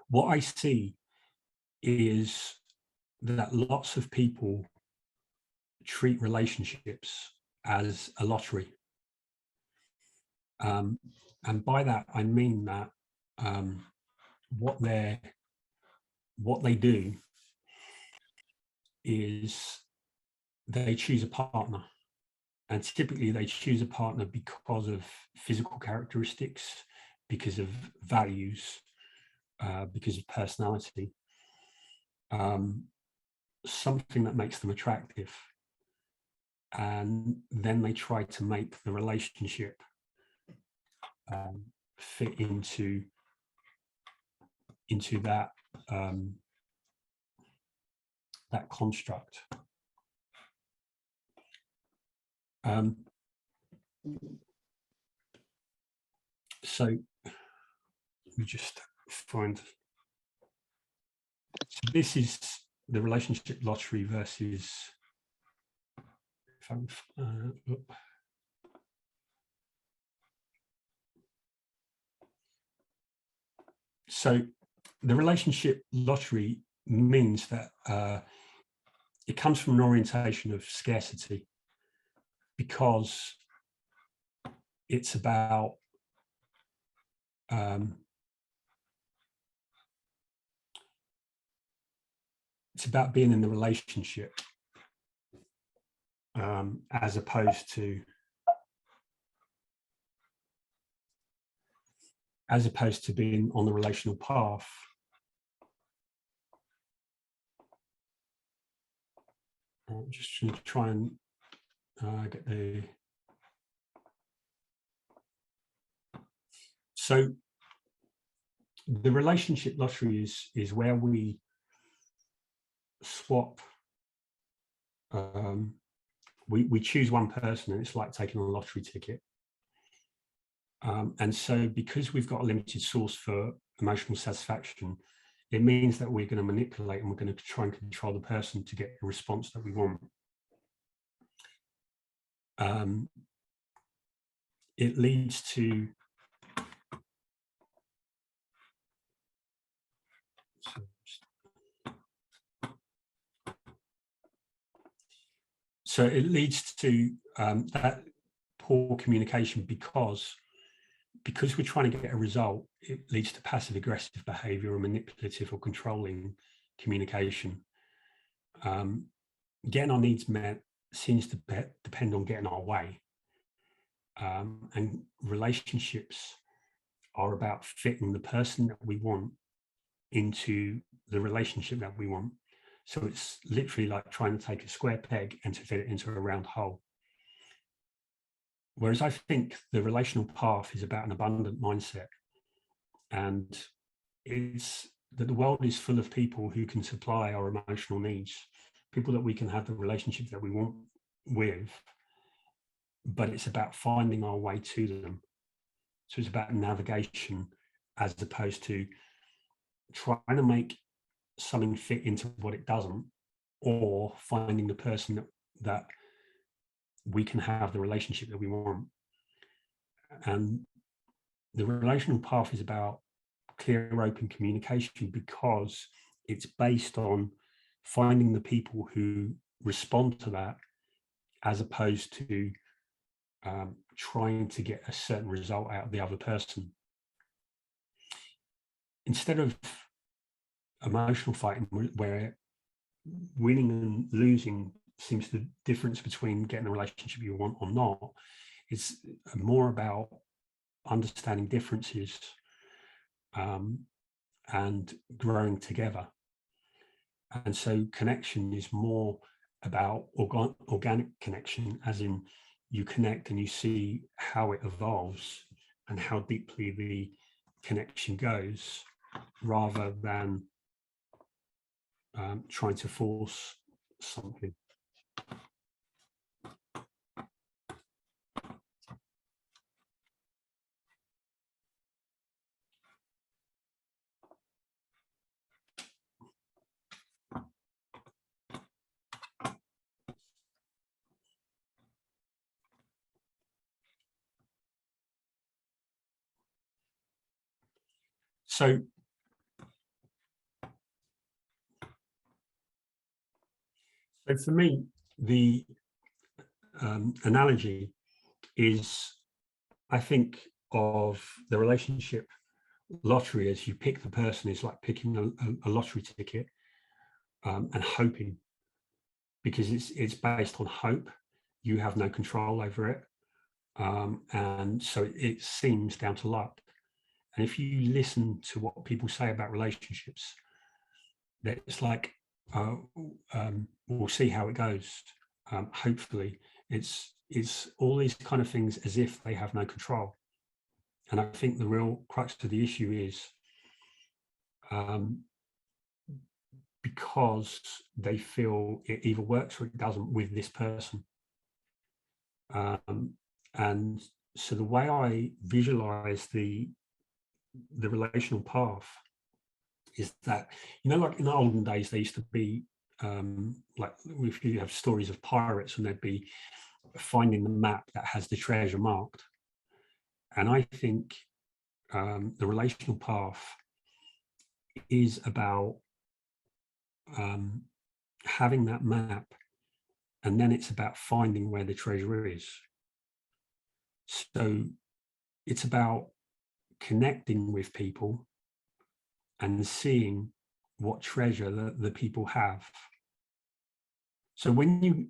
S2: what I see is that lots of people treat relationships as a lottery. And by that, I mean that what they do is they choose a partner, and typically they choose a partner because of physical characteristics, because of values, because of personality, something that makes them attractive, and then they try to make the relationship fit into that that construct. So we just find, so this is the relationship lottery versus, so the relationship lottery means that it comes from an orientation of scarcity, because it's about being in the relationship, as opposed to as opposed to being on the relational path. I'm just going to try and get the... So the relationship lottery is where we swap. We choose one person, and it's like taking a lottery ticket. And so because we've got a limited source for emotional satisfaction, it means that we're going to manipulate and we're going to try and control the person to get the response that we want. It leads to so it leads to that poor communication because we're trying to get a result. It leads to passive aggressive behavior or manipulative or controlling communication. Getting our needs met seems to depend on getting our way. And relationships are about fitting the person that we want into the relationship that we want. So it's literally like trying to take a square peg and to fit it into a round hole. Whereas I think the relational path is about an abundant mindset, and it's that the world is full of people who can supply our emotional needs, people that we can have the relationship that we want with, but it's about finding our way to them. So it's about navigation as opposed to trying to make something fit into what it doesn't, or finding the person that we can have the relationship that we want. And the relational path is about clear, open communication because it's based on finding the people who respond to that, as opposed to trying to get a certain result out of the other person. Instead of emotional fighting, where winning and losing seems the difference between getting the relationship you want or not, it's more about understanding differences and growing together. And so connection is more about organic connection, as in you connect and you see how it evolves and how deeply the connection goes, rather than trying to force something. So for me, the analogy is, I think of the relationship lottery as you pick the person is like picking a lottery ticket and hoping, because it's based on hope. You have no control over it. And so it seems down to luck. And if you listen to what people say about relationships, that it's like, we'll see how it goes. Hopefully, it's all these kind of things as if they have no control. And I think the real crux of the issue is because they feel it either works or it doesn't with this person. And so the way I visualize the relational path is that, like in the olden days, there used to be like if you have stories of pirates, and they'd be finding the map that has the treasure marked. And I think the relational path is about having that map, and then it's about finding where the treasure is. So it's about connecting with people and seeing what treasure the people have. So when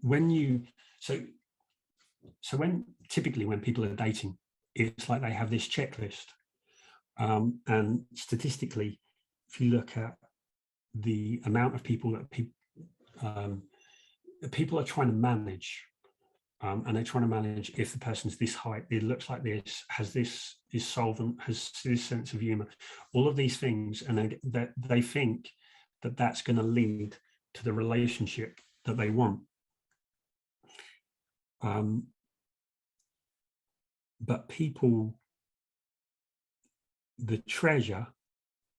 S2: typically when people are dating, it's like they have this checklist. And statistically, if you look at the amount of people that people are trying to manage, and they're trying to manage if the person's this height, it looks like this, has this, is solvent, has this sense of humor, all of these things, and they think that that's going to lead to the relationship that they want. But people, the treasure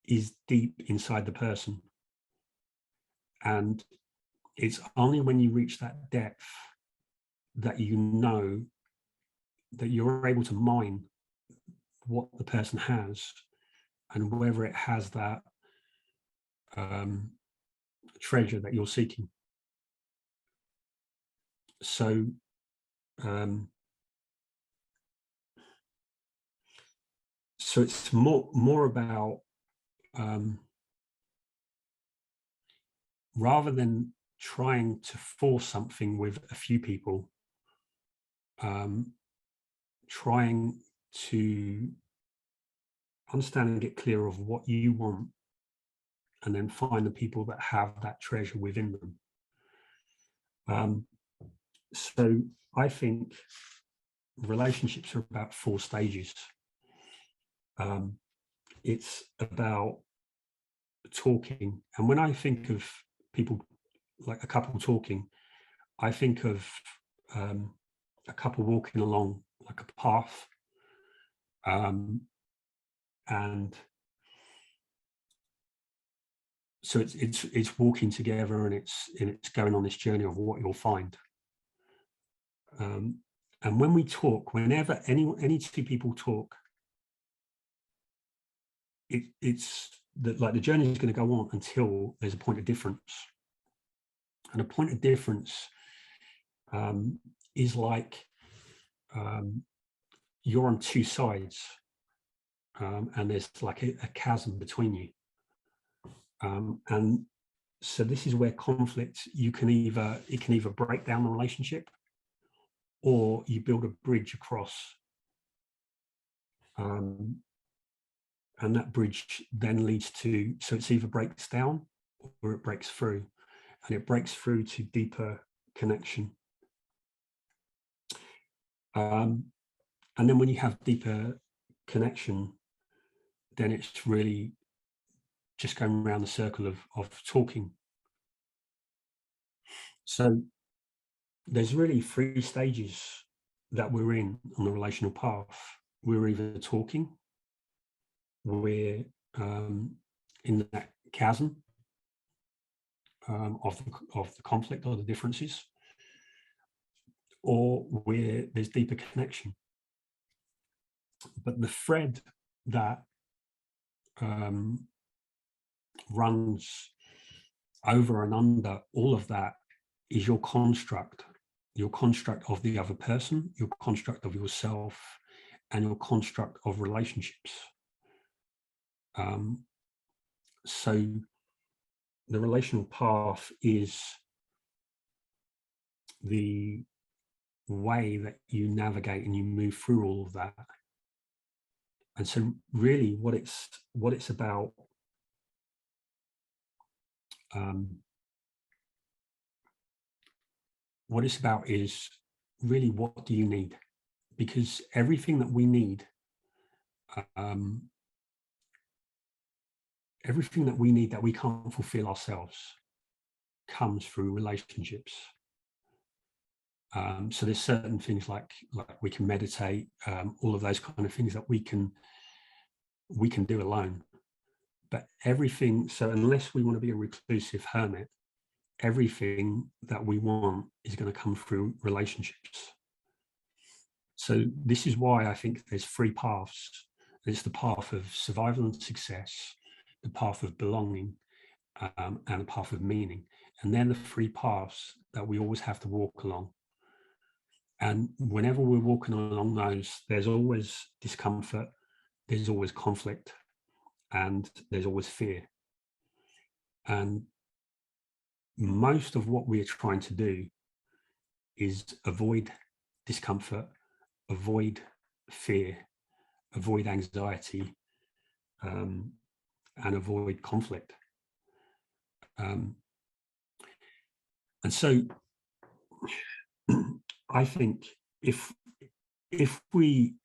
S2: is deep inside the person. And it's only when you reach that depth that you know that you're able to mine what the person has and whether it has that treasure that you're seeking. So so it's more about rather than trying to force something with a few people, trying to understand and get clear of what you want, and then find the people that have that treasure within them. So I think relationships are about 4 stages. It's about talking, and when I think of people, like a couple talking, I think of a couple walking along like a path, and so it's walking together, and it's going on this journey of what you'll find. And when we talk, whenever any 2 people talk, it's that, like, the journey is going to go on until there's a point of difference. And a point of difference is like you're on 2 sides, and there's like a chasm between you. And so this is where conflict, it can either break down the relationship, or you build a bridge across. And that bridge then leads to, so it's either breaks down or it breaks through, and it breaks through to deeper connection. And then when you have deeper connection, then it's really just going around the circle of talking. So there's really 3 stages that we're in on the relational path. We're either talking, we're in that chasm of the conflict or the differences, or where there's deeper connection. But the thread that runs over and under all of that is your construct of the other person, your construct of yourself, and your construct of relationships. So the relational path is the way that you navigate and you move through all of that. And so really what it's about, what it's about is really, what do you need? Because everything that we need, everything that we need that we can't fulfill ourselves, comes through relationships. So there's certain things like we can meditate, all of those kind of things that we can do alone. But everything, so unless we want to be a reclusive hermit, everything that we want is going to come through relationships. So this is why I think there's 3 paths. There's the path of survival and success, the path of belonging, and the path of meaning. And they're the 3 paths that we always have to walk along. And whenever we're walking along those, there's always discomfort, there's always conflict, and there's always fear. And most of what we are trying to do is avoid discomfort, avoid fear, avoid anxiety, and avoid conflict. And so I think if we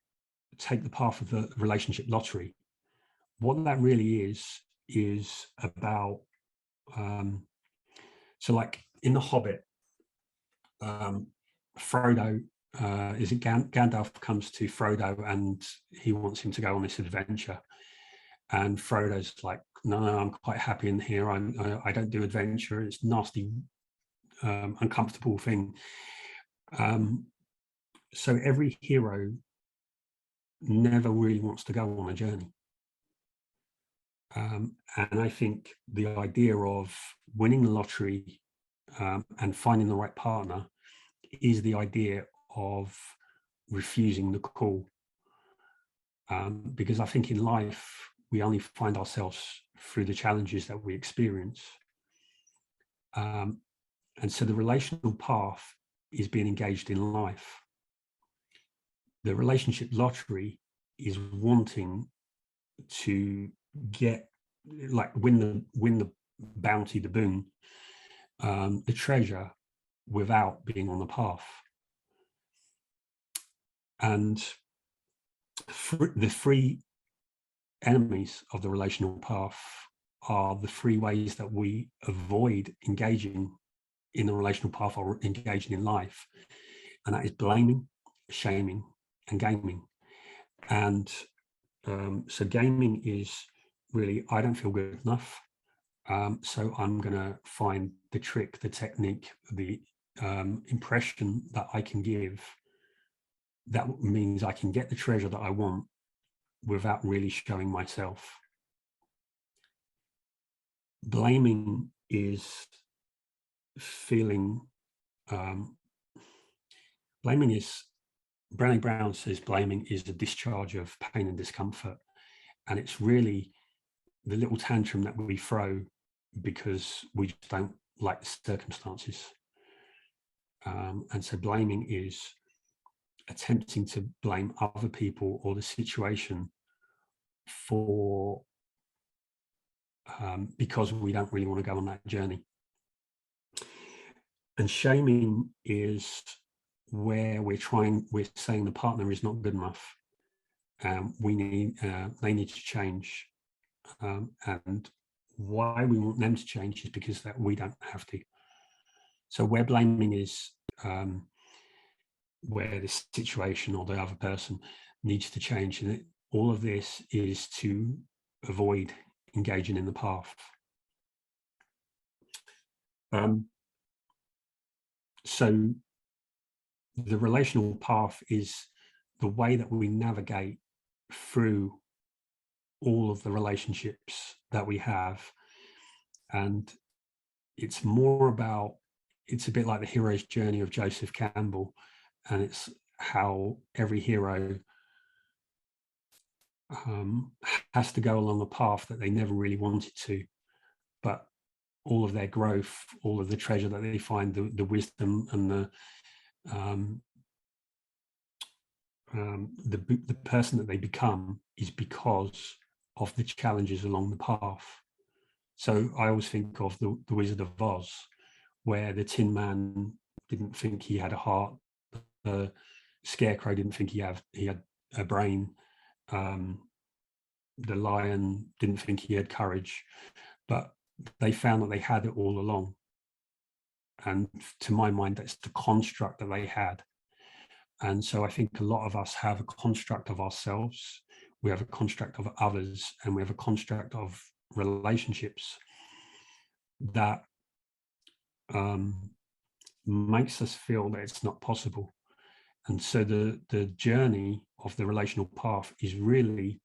S2: take the path of the relationship lottery, what that really is about, so like in The Hobbit, Frodo, is it Gandalf comes to Frodo and he wants him to go on this adventure, and Frodo's like, no, I'm quite happy in here. I don't do adventure. It's nasty, uncomfortable thing. So every hero never really wants to go on a journey. And I think the idea of winning the lottery and finding the right partner is the idea of refusing the call. Because I think in life, we only find ourselves through the challenges that we experience. And so the relational path is being engaged in life. The relationship lottery is wanting to get, like, win the bounty, the boon, the treasure, without being on the path. And the three enemies of the relational path are the three ways that we avoid engaging in the relational path or engaging in life. And that is blaming, shaming, and gaming. And so gaming is really, I don't feel good enough. So I'm going to find the trick, the technique, the impression that I can give. That means I can get the treasure that I want without really showing myself. Blaming is feeling, blaming is, Brené Brown says blaming is a discharge of pain and discomfort. And it's really the little tantrum that we throw because we just don't like the circumstances. And so blaming is attempting to blame other people or the situation for, because we don't really want to go on that journey. And shaming is where we're saying the partner is not good enough. They need to change. And why we want them to change is because that we don't have to. So where blaming is, where the situation or the other person needs to change, and all of this is to avoid engaging in the path. So the relational path is the way that we navigate through all of the relationships that we have. And it's more about, it's a bit like the hero's journey of Joseph Campbell. And it's how every hero has to go along a path that they never really wanted to, but all of their growth, all of the treasure that they find, the wisdom and the person that they become is because of the challenges along the path. So I always think of the Wizard of Oz, where the Tin Man didn't think he had a heart, the Scarecrow didn't think he had a brain, the lion didn't think he had courage, but they found that they had it all along. And to my mind, that's the construct that they had. And so I think a lot of us have a construct of ourselves, we have a construct of others, and we have a construct of relationships that makes us feel that it's not possible. And so the journey of the relational path is really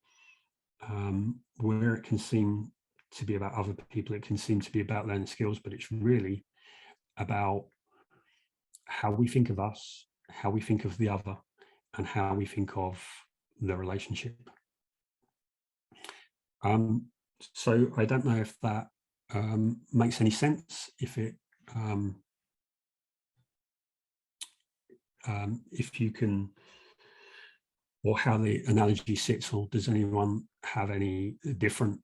S2: where it can seem to be about other people, it can seem to be about learning skills, but it's really about how we think of us, how we think of the other, and how we think of the relationship. So I don't know if that makes any sense, if it if you can or how the analogy sits, or does anyone have any different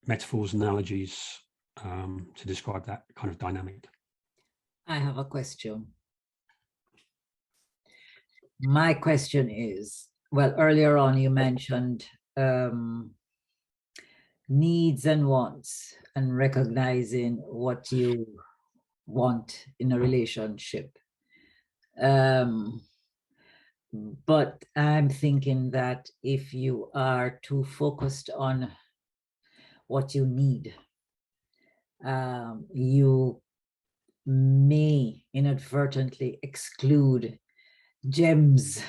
S2: metaphors, analogies to describe that kind of dynamic?
S1: I have a question. My question is, well, earlier on you mentioned needs and wants and recognizing what you want in a relationship. But I'm thinking that if you are too focused on what you need, you may inadvertently exclude gems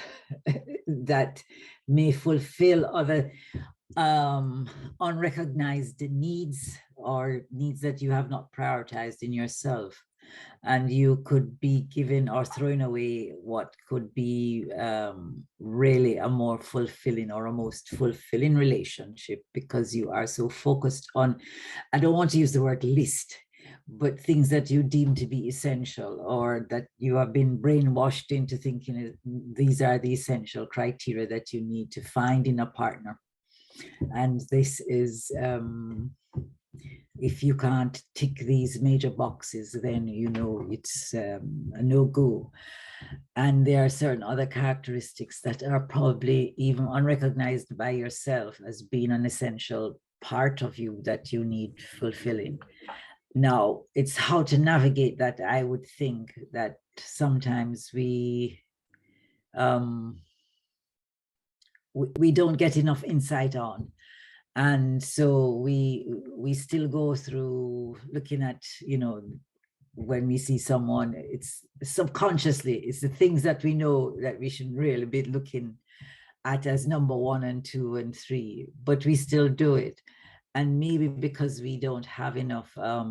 S1: that may fulfill other unrecognized needs or needs that you have not prioritized in yourself. And you could be giving or throwing away what could be really a more fulfilling or a most fulfilling relationship because you are so focused on, I don't want to use the word list, but things that you deem to be essential or that you have been brainwashed into thinking these are the essential criteria that you need to find in a partner. And this is, if you can't tick these major boxes, then you know it's a no-go. And there are certain other characteristics that are probably even unrecognized by yourself as being an essential part of you that you need fulfilling. Now, it's how to navigate that. I would think that sometimes we don't get enough insight on. And so we still go through looking at, you know, when we see someone, it's subconsciously, it's the things that we know that we should really be looking at as number 1 and 2 and 3, but we still do it. And maybe because we don't have enough, I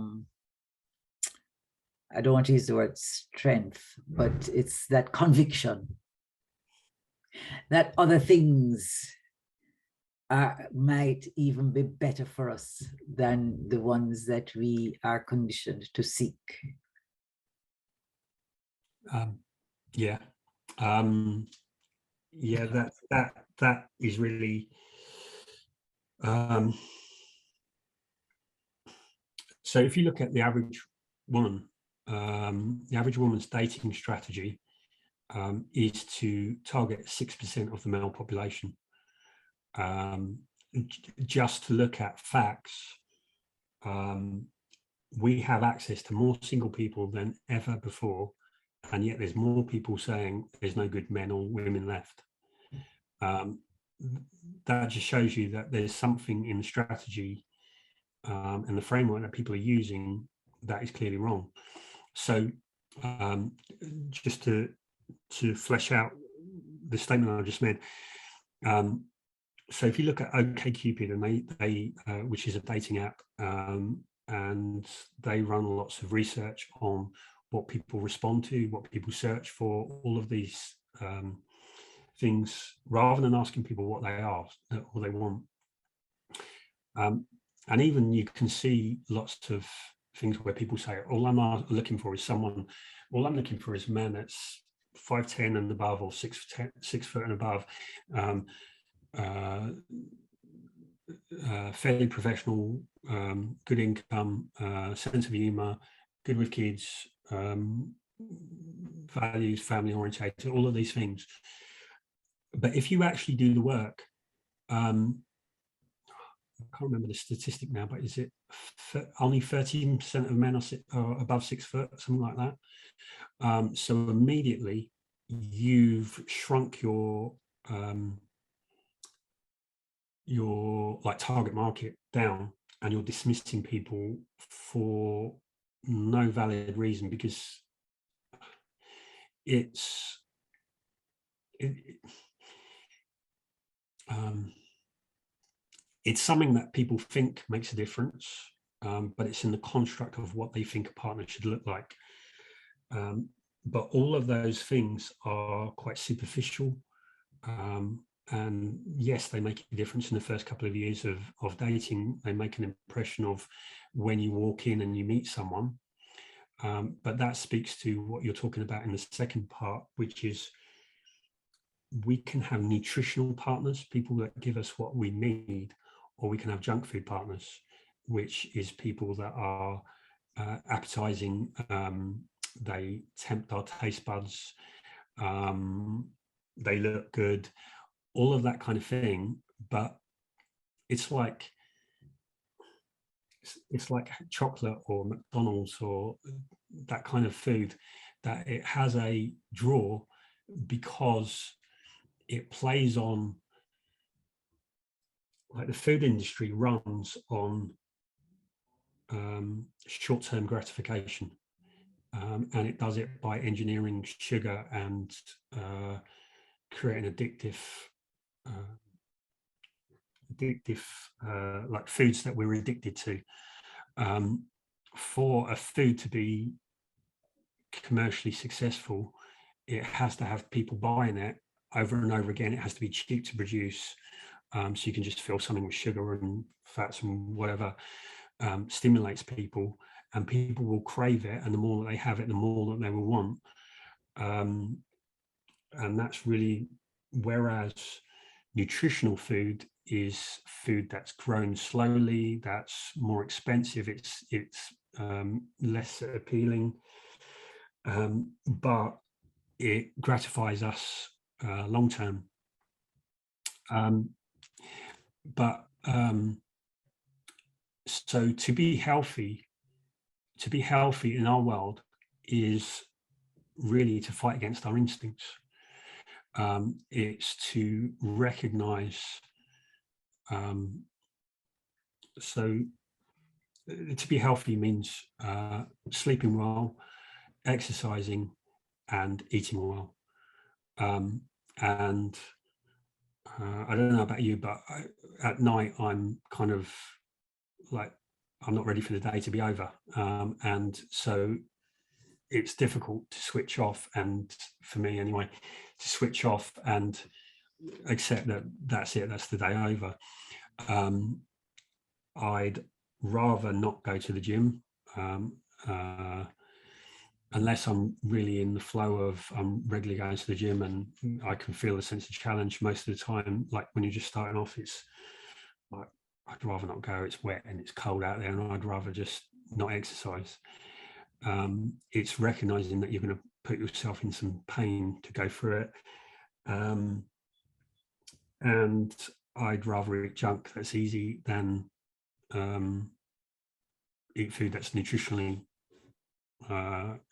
S1: don't want to use the word strength, but it's that conviction that other things might even be better for us than the ones that we are conditioned to seek.
S2: Yeah, that is really so. If you look at the average woman, the average woman's dating strategy is to target 6% of the male population. Just to look at facts, we have access to more single people than ever before, and yet there's more people saying there's no good men or women left. That just shows you that there's something in the strategy and the framework that people are using that is clearly wrong. So just to flesh out the statement I just made, so if you look at OkCupid, and they which is a dating app, and they run lots of research on what people respond to, what people search for, all of these things, rather than asking people what they are or they want. And even you can see lots of things where people say, all I'm looking for is someone, all I'm looking for is a man that's 5'10" and above, or 6 foot and above, fairly professional, good income, sense of humor, good with kids, values, family orientated, all of these things. But if you actually do the work, I can't remember the statistic now, but is it only 13% of men are above 6 foot, something like that? So immediately you've shrunk your like target market down, and you're dismissing people for no valid reason, because it's something that people think makes a difference, but it's in the construct of what they think a partner should look like. But all of those things are quite superficial. And yes, they make a difference in the first couple of years of dating. They make an impression of when you walk in and you meet someone. But that speaks to what you're talking about in the second part, which is we can have nutritional partners, people that give us what we need, or we can have junk food partners, which is people that are appetizing, they tempt our taste buds, they look good, all of that kind of thing. But it's like chocolate or McDonald's or that kind of food, that it has a draw because it plays on, like the food industry runs on short-term gratification, and it does it by engineering sugar and creating addictive like foods that we're addicted to. For a food to be commercially successful, it has to have people buying it over and over again. It has to be cheap to produce, so you can just fill something with sugar and fats and whatever. Stimulates people, and people will crave it, and the more that they have it, the more that they will want. And that's really, whereas nutritional food is food that's grown slowly, that's more expensive, it's less appealing, but it gratifies us long term. So to be healthy in our world is really to fight against our instincts. It's to recognize, so to be healthy means sleeping well, exercising, and eating well. And I don't know about you, but at night I'm kind of like, I'm not ready for the day to be over. And so it's difficult to switch off, and for me anyway, to switch off and accept that that's it, that's the day over. I'd rather not go to the gym unless I'm really in the flow of regularly going to the gym, and I can feel a sense of challenge. Most of the time, like when you're just starting off, it's like, I'd rather not go, it's wet and it's cold out there, and I'd rather just not exercise. It's recognizing that you're going to put yourself in some pain to go through it, and I'd rather eat junk that's easy than eat food that's nutritionally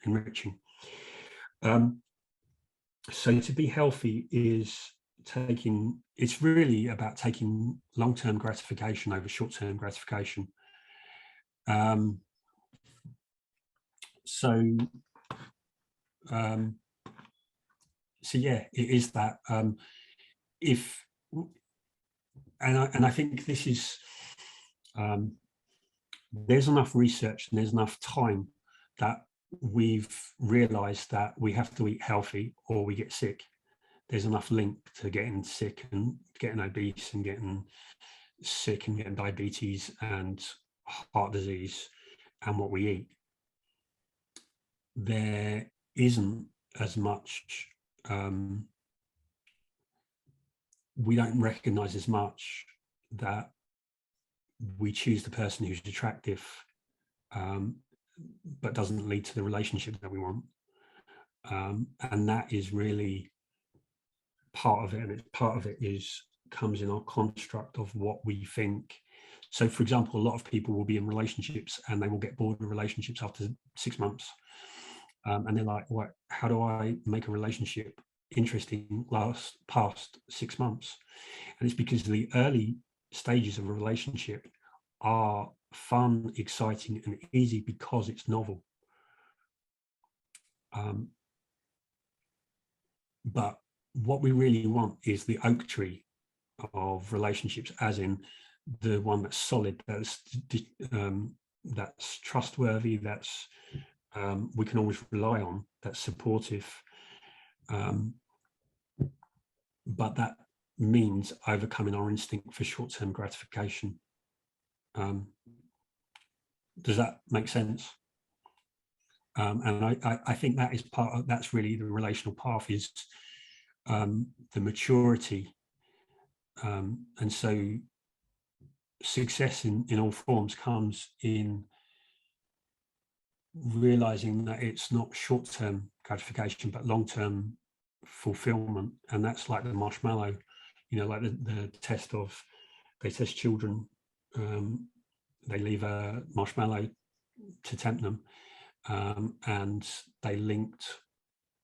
S2: enriching. So to be healthy is it's really about taking long-term gratification over short-term gratification. So yeah, it is that. And I think this is, there's enough research and there's enough time that we've realized that we have to eat healthy or we get sick. There's enough link to getting sick and getting obese and getting sick and getting diabetes and heart disease and what we eat. There isn't as much, we don't recognize as much that we choose the person who's attractive, but doesn't lead to the relationship that we want. And that is really part of it. And part of it comes in our construct of what we think. So for example, a lot of people will be in relationships and they will get bored with relationships after 6 months. And they're like, what, how do I make a relationship interesting past 6 months? And it's because the early stages of a relationship are fun, exciting, and easy because it's novel. But what we really want is the oak tree of relationships, as in the one that's solid, that's trustworthy, that's we can always rely on, that's supportive. But that means overcoming our instinct for short-term gratification. Does that make sense? And I think that is that's really the relational path, is the maturity, and so success in all forms comes in realizing that it's not short-term gratification but long-term fulfillment. And that's like the marshmallow, you know, like the test of, they test children, they leave a marshmallow to tempt them, and they linked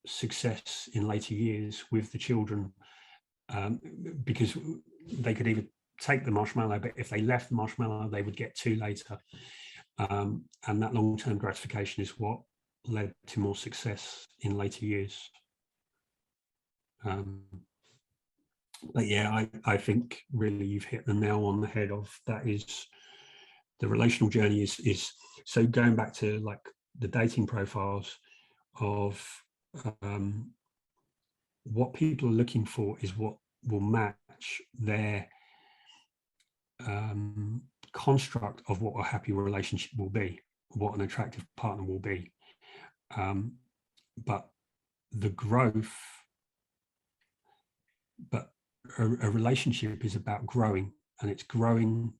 S2: success in later years with the children, because they could either take the marshmallow, but if they left the marshmallow they would get 2 later, and that long-term gratification is what led to more success in later years. But yeah, I think really you've hit the nail on the head of that. Is the relational journey is so going back to like the dating profiles of what people are looking for is what will match their construct of what a happy relationship will be, what an attractive partner will be. But the growth, but a relationship is about growing, and it's growing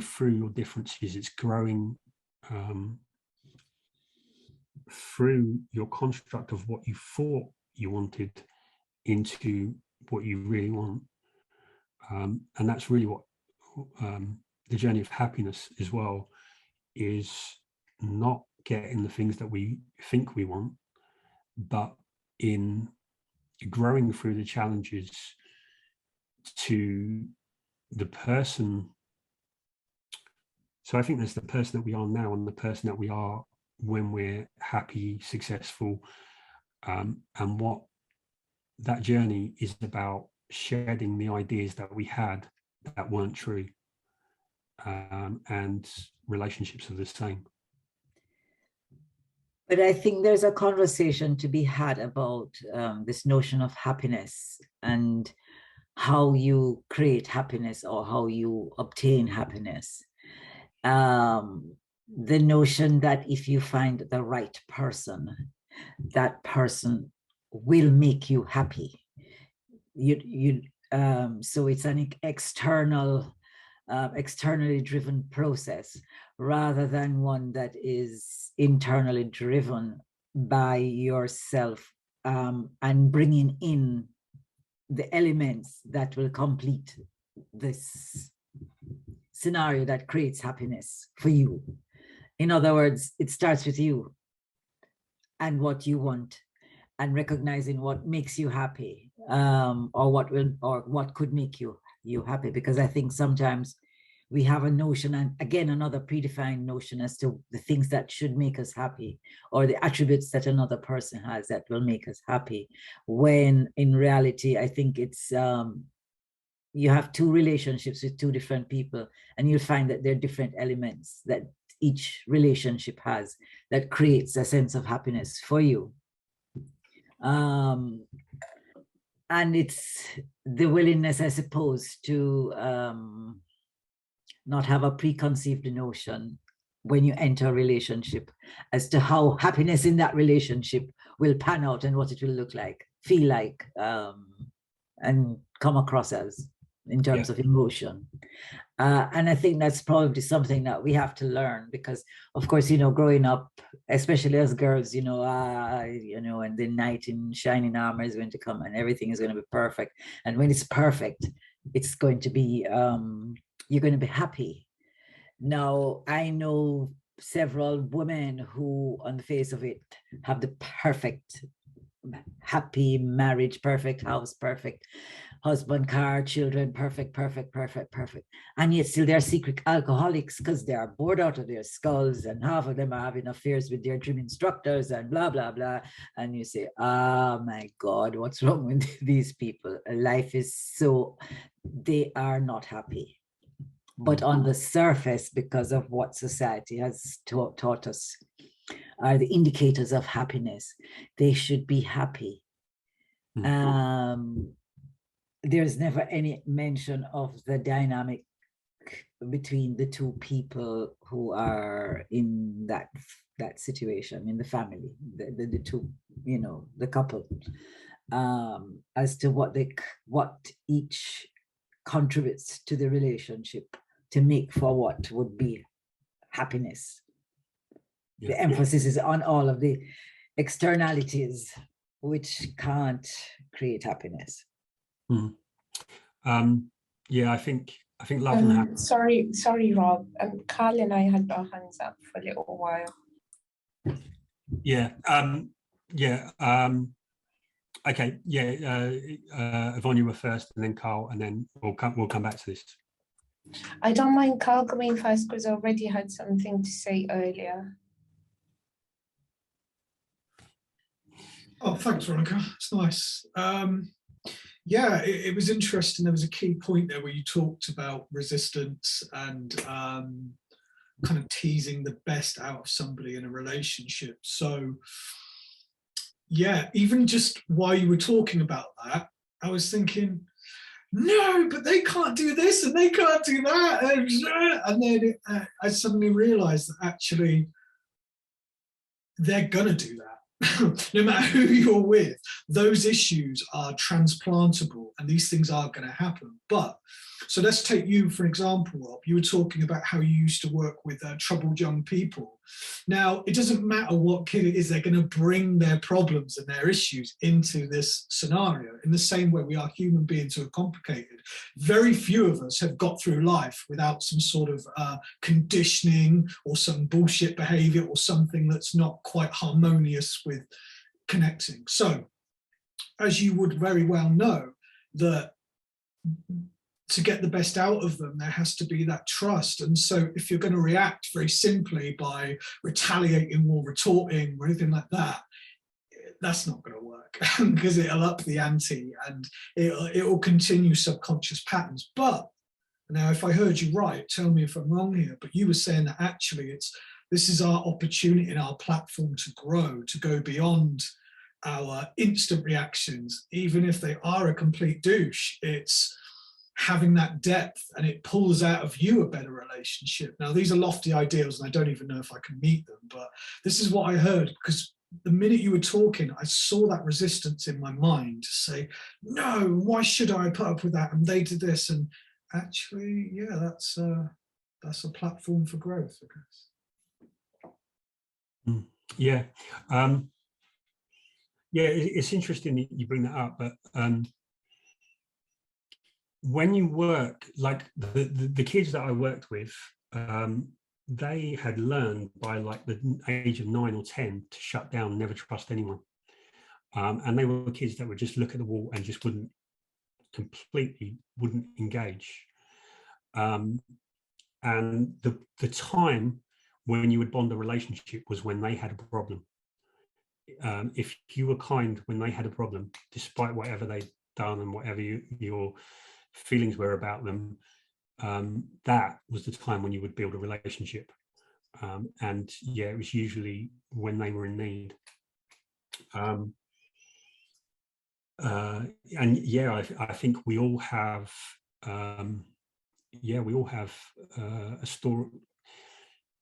S2: through your differences. It's growing through your construct of what you thought you wanted into what you really want. And that's really what the journey of happiness as well is, not getting the things that we think we want, but in growing through the challenges to the person. So I think there's the person that we are now and the person that we are when we're happy, successful, and what that journey is about, shedding the ideas that we had that weren't true, and relationships are the same.
S1: But I think there's a conversation to be had about this notion of happiness and how you create happiness or how you obtain happiness. The notion that if you find the right person, that person will make you happy. So it's an externally driven process rather than one that is internally driven by yourself, and bringing in the elements that will complete this scenario that creates happiness for you. In other words, it starts with you and what you want, and recognizing what makes you happy, or what could make you happy. Because I think sometimes we have a notion, and again another predefined notion as to the things that should make us happy, or the attributes that another person has that will make us happy, when in reality I think it's you have 2 relationships with 2 different people, and you'll find that there are different elements that each relationship has that creates a sense of happiness for you. And it's the willingness, I suppose, to not have a preconceived notion when you enter a relationship as to how happiness in that relationship will pan out and what it will look like, feel like, and come across as in terms of emotion. And I think that's probably something that we have to learn, because of course, you know, growing up, especially as girls, you know, and the knight in shining armor is going to come and everything is going to be perfect. And when it's perfect, it's going to be, you're going to be happy. Now, I know several women who on the face of it have the perfect, happy marriage, perfect house, perfect husband, car, children, perfect. And yet still they're secret alcoholics because they are bored out of their skulls, and half of them are having affairs with their gym instructors and blah, blah, blah. And you say, oh my God, what's wrong with these people? Life is so, they are not happy. But on the surface, because of what society has taught us, are the indicators of happiness. They should be happy. There's never any mention of the dynamic between the 2 people who are in that that situation in the family, the two, you know, the couple, as to what each contributes to the relationship to make for what would be happiness. Yeah. The emphasis is on all of the externalities which can't create happiness.
S2: Yeah, I think love and happiness.
S3: Sorry, Rob. Carl and I had our hands up for a little while.
S2: Yeah. Okay. Yeah. Yvonne, you were first, and then Carl, and then we'll come back to this.
S3: I don't mind Carl going first because I already had something to say earlier.
S6: Oh, thanks, Veronica. It's nice. Yeah, it was interesting. There was a key point there where you talked about resistance and kind of teasing the best out of somebody in a relationship. So, yeah, even just while you were talking about that, I was thinking, no, but they can't do this and they can't do that. And then I suddenly realized that actually they're going to do that. No matter who you're with, those issues are transplantable and these things are going to happen. But so let's take you for an example, Rob. You were talking about how you used to work with troubled young people. Now, it doesn't matter what kid it is, they're going to bring their problems and their issues into this scenario. In the same way, we are human beings who are complicated. Very few of us have got through life without some sort of conditioning or some bullshit behavior or something that's not quite harmonious with connecting. So, as you would very well know, that to get the best out of them, there has to be that trust. And so if you're going to react very simply by retaliating or retorting or anything like that, that's not going to work because it'll up the ante and it will continue subconscious patterns. But now, if I heard you right, tell me if I'm wrong here, but you were saying that actually this is our opportunity and our platform to grow, to go beyond our instant reactions, even if they are a complete douche. It's having that depth and it pulls out of you a better relationship. Now, these are lofty ideals and I don't even know if I can meet them, but this is what I heard, because the minute you were talking, I saw that resistance in my mind to say, no, why should I put up with that? And they did this. And actually, yeah, that's a platform for growth, I guess.
S2: Yeah. Yeah, it's interesting that you bring that up, but when you work, like the kids that I worked with, they had learned by like the age of 9 or 10 to shut down, never trust anyone. And they were kids that would just look at the wall and just wouldn't engage. And the time when you would bond a relationship was when they had a problem. If you were kind when they had a problem, despite whatever they'd done and whatever your feelings were about them, that was the time when you would build a relationship. And yeah, it was usually when they were in need. And yeah, I think we all have a story.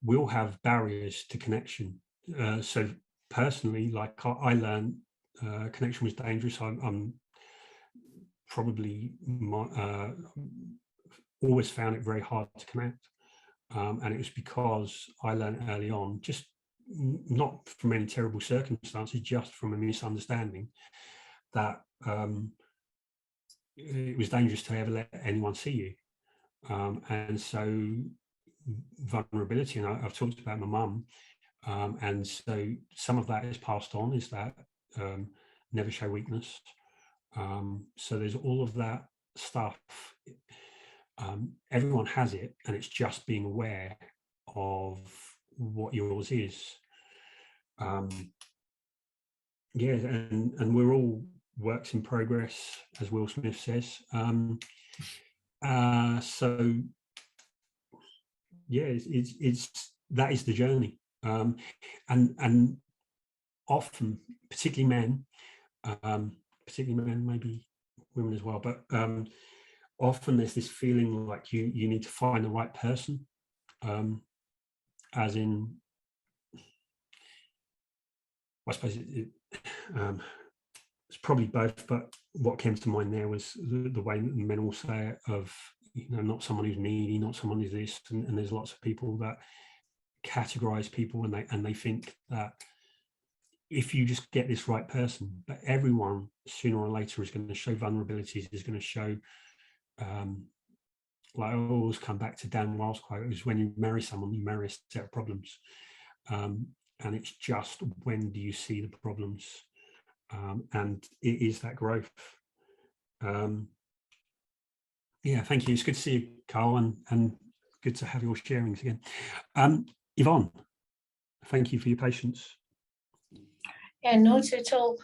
S2: We all have barriers to connection. So personally, like I learned connection was dangerous. I'm probably always found it very hard to connect, and it was because I learned early on, just not from any terrible circumstances, just from a misunderstanding, that it was dangerous to ever let anyone see you. And so vulnerability, and I've talked about my mum, and so some of that is passed on, is that never show weakness. So there's all of that stuff. Everyone has it, and it's just being aware of what yours is. Yeah, and we're all works in progress, as Will Smith says. So yeah, it's that is the journey, and often, particularly men, maybe women as well, but often there's this feeling like you need to find the right person, as in I suppose it's probably both, but what came to mind there was the way that men all say it of, you know, not someone who's needy, not someone who's this, and there's lots of people that categorize people and they think that if you just get this right person, but everyone sooner or later is going to show vulnerabilities, is going to show like I always come back to Dan Wild's quote, is when you marry someone, you marry a set of problems. And it's just, when do you see the problems? And it is that growth. Yeah, thank you. It's good to see you, Carl, and good to have your sharings again. Yvonne, thank you for your patience.
S7: Yeah, not at all.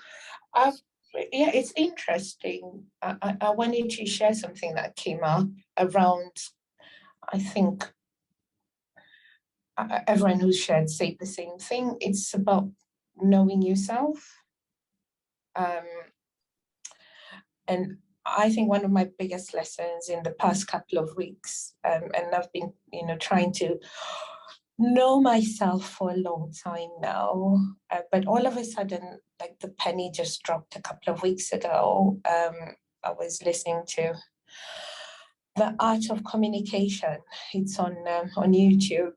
S7: Yeah, it's interesting. I wanted to share something that came up around, I think everyone who's shared said the same thing. It's about knowing yourself. And I think one of my biggest lessons in the past couple of weeks, and I've been, you know, trying to know myself for a long time now, but all of a sudden, like the penny just dropped a couple of weeks ago. I was listening to The Art of Communication. It's on YouTube.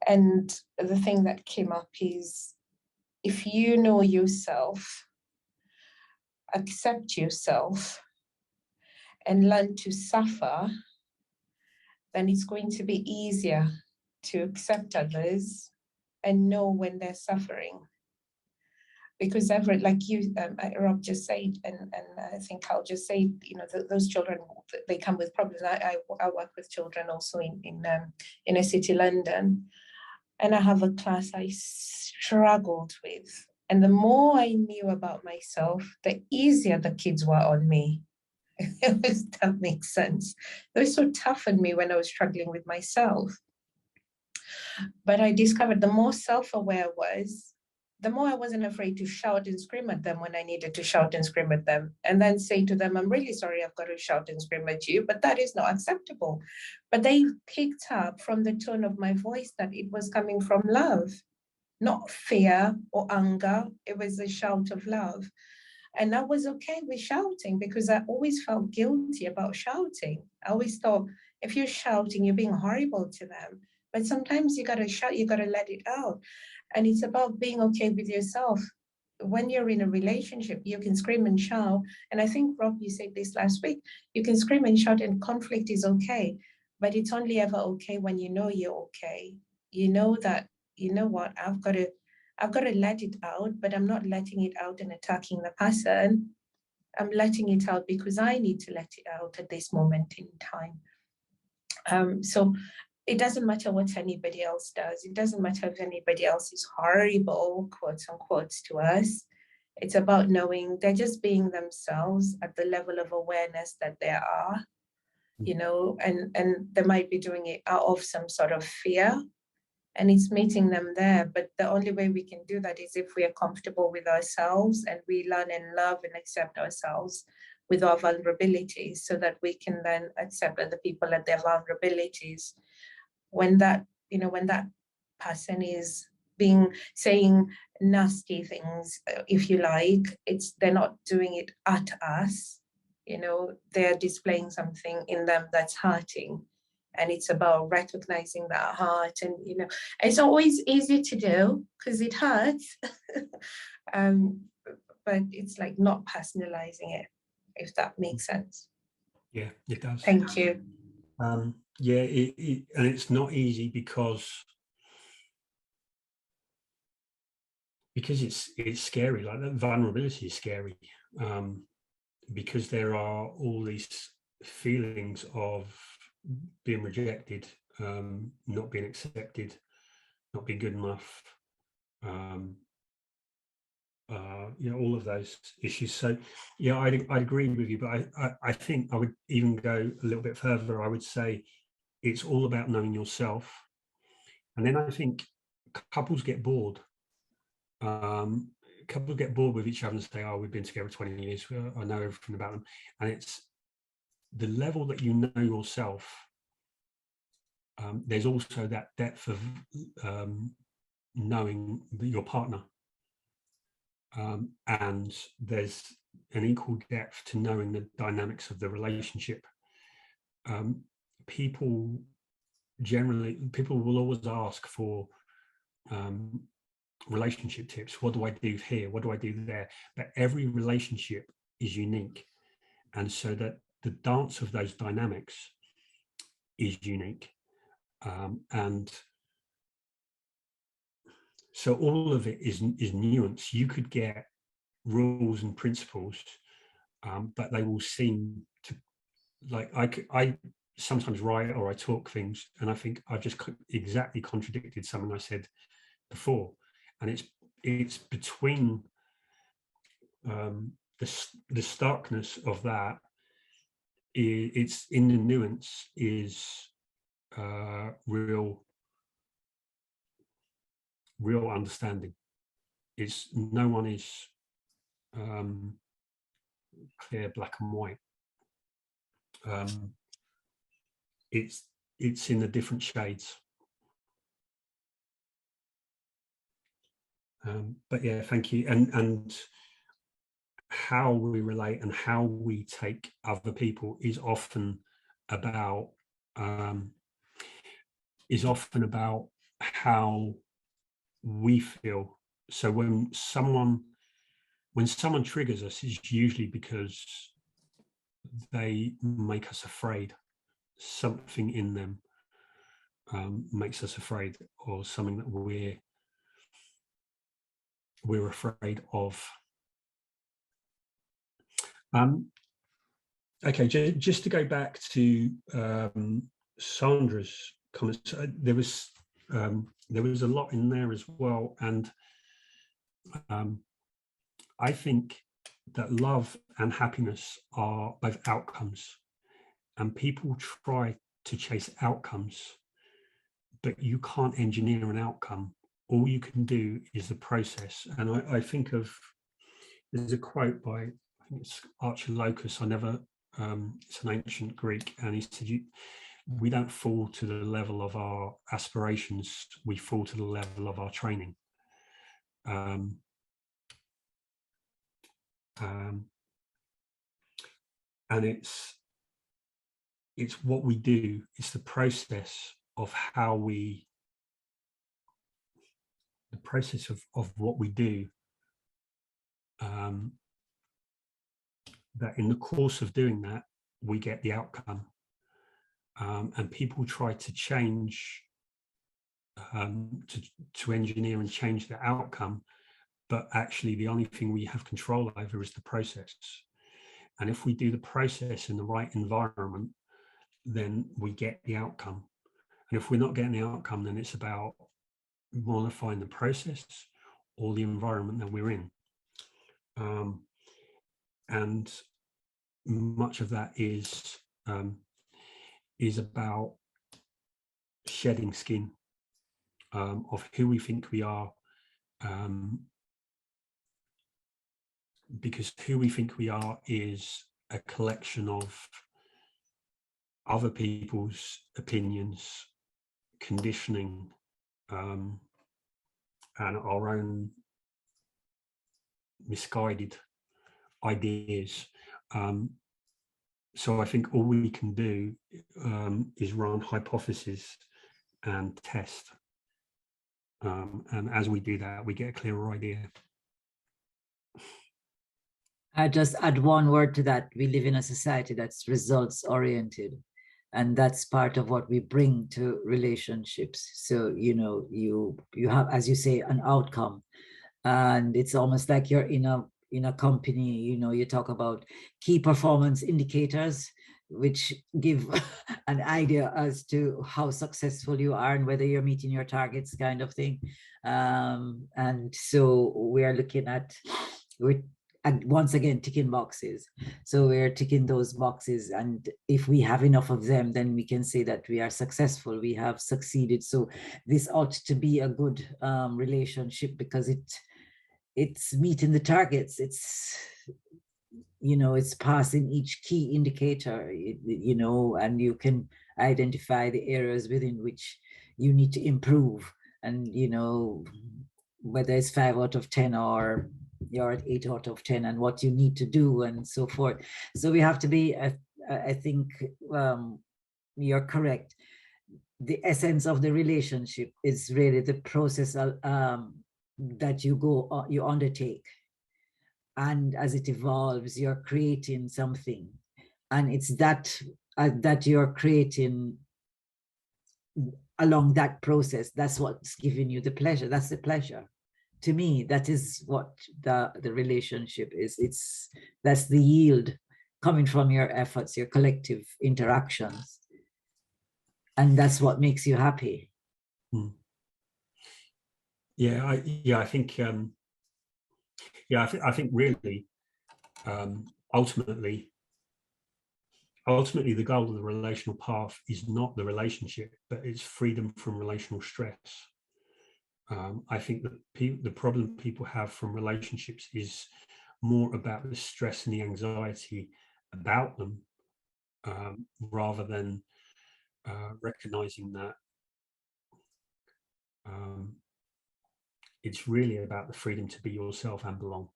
S7: And the thing that came up is, if you know yourself, accept yourself, and learn to suffer, then it's going to be easier to accept others and know when they're suffering. Because like you, Rob just said, and I think I'll just say, you know, those children, they come with problems. I work with children also in inner city London, and I have a class I struggled with. And the more I knew about myself, the easier the kids were on me. If that makes sense. They were so tough on me when I was struggling with myself. But I discovered the more self-aware I was, the more I wasn't afraid to shout and scream at them when I needed to shout and scream at them, and then say to them, I'm really sorry I've got to shout and scream at you, but that is not acceptable. But they picked up from the tone of my voice that it was coming from love, not fear or anger. It was a shout of love. And I was okay with shouting because I always felt guilty about shouting. I always thought, if you're shouting, you're being horrible to them. But sometimes you got to shout, you got to let it out. And it's about being okay with yourself. When you're in a relationship, you can scream and shout. And I think, Rob, you said this last week, you can scream and shout and conflict is okay. But it's only ever okay when you know you're okay. You know that, you know what, I've got to let it out, but I'm not letting it out and attacking the person. I'm letting it out because I need to let it out at this moment in time. So it doesn't matter what anybody else does. It doesn't matter if anybody else is horrible, quotes unquote, to us. It's about knowing they're just being themselves at the level of awareness that they are, you know, and they might be doing it out of some sort of fear. And it's meeting them there. But the only way we can do that is if we are comfortable with ourselves and we learn and love and accept ourselves with our vulnerabilities, so that we can then accept other people at their vulnerabilities. When that, you know, when that person is saying nasty things, if you like, they're not doing it at us, you know, they're displaying something in them that's hurting. And it's about recognizing that heart. And, you know, it's always easy to do because it hurts. But it's like not personalizing it, if that makes sense.
S2: Yeah, it does.
S7: Thank you.
S2: Yeah, and it's not easy because it's scary. Like, that vulnerability is scary, because there are all these feelings of being rejected, not being accepted, not being good enough, you know, all of those issues. So yeah, I'd agree with you, but I think I would even go a little bit further. I would say it's all about knowing yourself. And then I think couples get bored. Couples get bored with each other and say, oh, we've been together 20 years, I know everything about them. And it's the level that you know yourself. There's also that depth of knowing your partner. And there's an equal depth to knowing the dynamics of the relationship. People will always ask for relationship tips. What do I do here? What do I do there? But every relationship is unique. And so that the dance of those dynamics is unique. And so all of it is nuance. You could get rules and principles, but they will seem to, like, I sometimes write or I talk things and I think I just exactly contradicted something I said before. And it's between the starkness of that, it's in the nuance is real understanding. It's no one is clear black and white. It's in the different shades. But yeah, thank you. And how we relate and how we take other people is often about how we feel. So when someone triggers us, it's usually because they make us afraid. Something in them makes us afraid, or something that we're afraid of. Okay, just to go back to Sandra's comments, there was a lot in there as well, and I think that love and happiness are both outcomes, and people try to chase outcomes, but you can't engineer an outcome. All you can do is the process. And I think there's a quote by, I think it's Archilochus, it's an ancient Greek, and he said, we don't fall to the level of our aspirations, we fall to the level of our training. And it's what we do, it's the process of what we do, that in the course of doing that, we get the outcome. And people try to change, to engineer and change the outcome, but actually the only thing we have control over is the process. And if we do the process in the right environment, then we get the outcome. And if we're not getting the outcome, then it's about modifying the process or the environment that we're in. And much of that is about shedding skin of who we think we are, because who we think we are is a collection of other people's opinions, conditioning, and our own misguided ideas. So I think all we can do is run hypotheses and test. And as we do that, we get a clearer idea.
S1: I just add one word to that. We live in a society that's results oriented, and that's part of what we bring to relationships. So, you have, as you say, an outcome, and it's almost like you're in a company. You talk about key performance indicators, which give an idea as to how successful you are and whether you're meeting your targets, kind of thing. And so we're looking at, and once again, ticking boxes. So we're ticking those boxes, and if we have enough of them, then we can say that we are successful, we have succeeded. So this ought to be a good relationship, because it's meeting the targets. It's passing each key indicator, and you can identify the areas within which you need to improve. and you know, whether it's 5 out of 10 or you're at 8 out of 10, and what you need to do and so forth. So we have to be, I think you're correct. The essence of the relationship is really the process that you undertake. And as it evolves, you're creating something. And it's that you're creating along that process. That's what's giving you the pleasure. That's the pleasure. To me, that is what the relationship is. That's the yield coming from your efforts, your collective interactions. And that's what makes you happy.
S2: Yeah, I think really, ultimately, the goal of the relational path is not the relationship, but it's freedom from relational stress. I think that the problem people have from relationships is more about the stress and the anxiety about them, rather than recognizing that it's really about the freedom to be yourself and belong.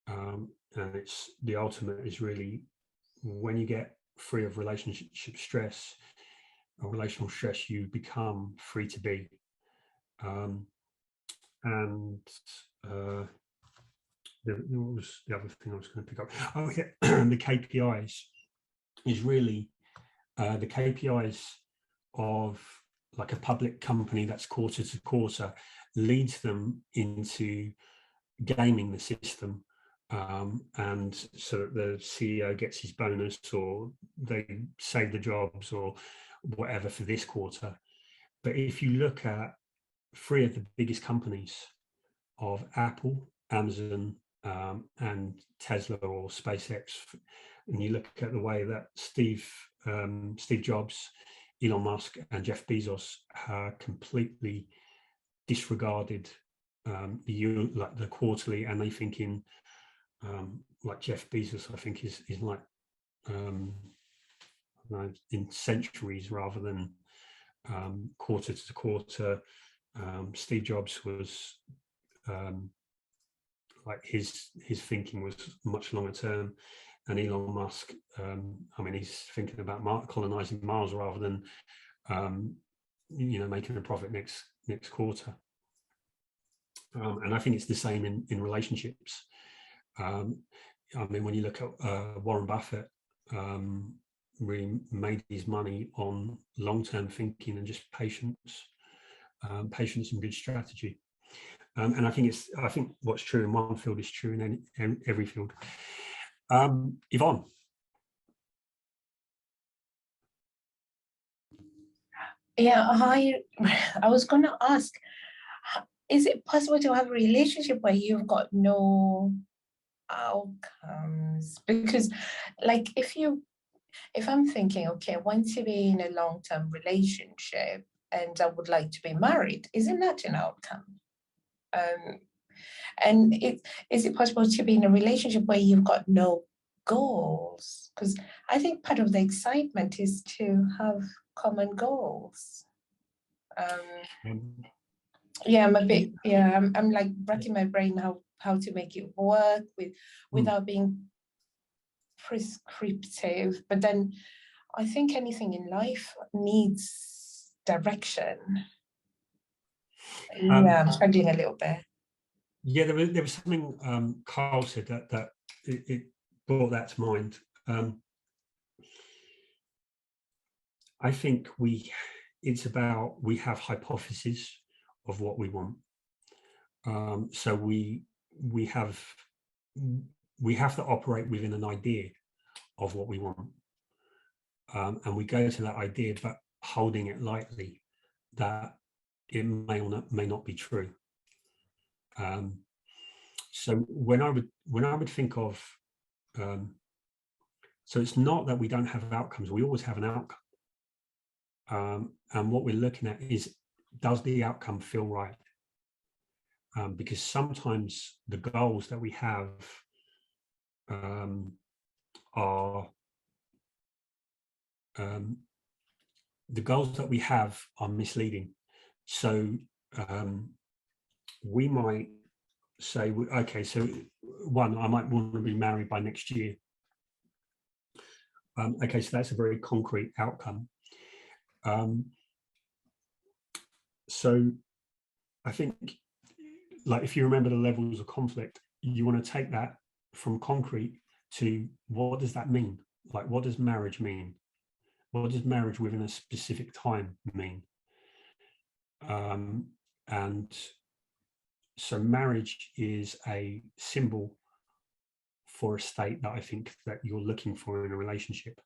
S2: And it's the ultimate is really when you get free of relationship stress or relational stress, you become free to be. And what was the other thing I was going to pick up? Oh yeah, the KPIs is really the KPIs of like a public company that's quarter to quarter leads them into gaming the system, and so that the CEO gets his bonus or they save the jobs or whatever for this quarter. But if you look at 3 of the biggest companies of Apple, Amazon, and Tesla or SpaceX, and you look at the way that Steve Jobs, Elon Musk, and Jeff Bezos completely disregarded the quarterly, and they thinking like Jeff Bezos, I think is like in centuries rather than quarter to quarter. Steve Jobs was like his thinking was much longer term, and Elon Musk, I mean, he's thinking about colonizing Mars rather than making a profit next quarter. And I think it's the same in relationships. I mean, when you look at Warren Buffett, really made his money on long-term thinking and just patience and good strategy. And I think what's true in one field is true in every field. Yvonne.
S7: Yeah, I was going to ask, is it possible to have a relationship where you've got no outcomes? Because like if I'm thinking, okay, I want to be in a long-term relationship and I would like to be married, isn't that an outcome? And is it possible to be in a relationship where you've got no goals? Because I think part of the excitement is to have common goals. I'm like racking my brain how to make it work without being prescriptive. But then I think anything in life needs direction. I'm struggling a little bit.
S2: Yeah, there was something Carl said that it brought that to mind. I think it's about we have hypotheses of what we want. So we have to operate within an idea of what we want, and we go to that idea, but holding it lightly that it may not be true. So when I would think of, so it's not that we don't have outcomes; we always have an outcome. And what we're looking at is, does the outcome feel right? Because sometimes the goals that we have are misleading. So we might say, okay, so one, I might want to be married by next year. Okay, so that's a very concrete outcome. So I think, like, if you remember the levels of conflict, you want to take that from concrete to what does that mean? Like, what does marriage mean? What does marriage within a specific time mean? And so marriage is a symbol for a state that I think that you're looking for in a relationship,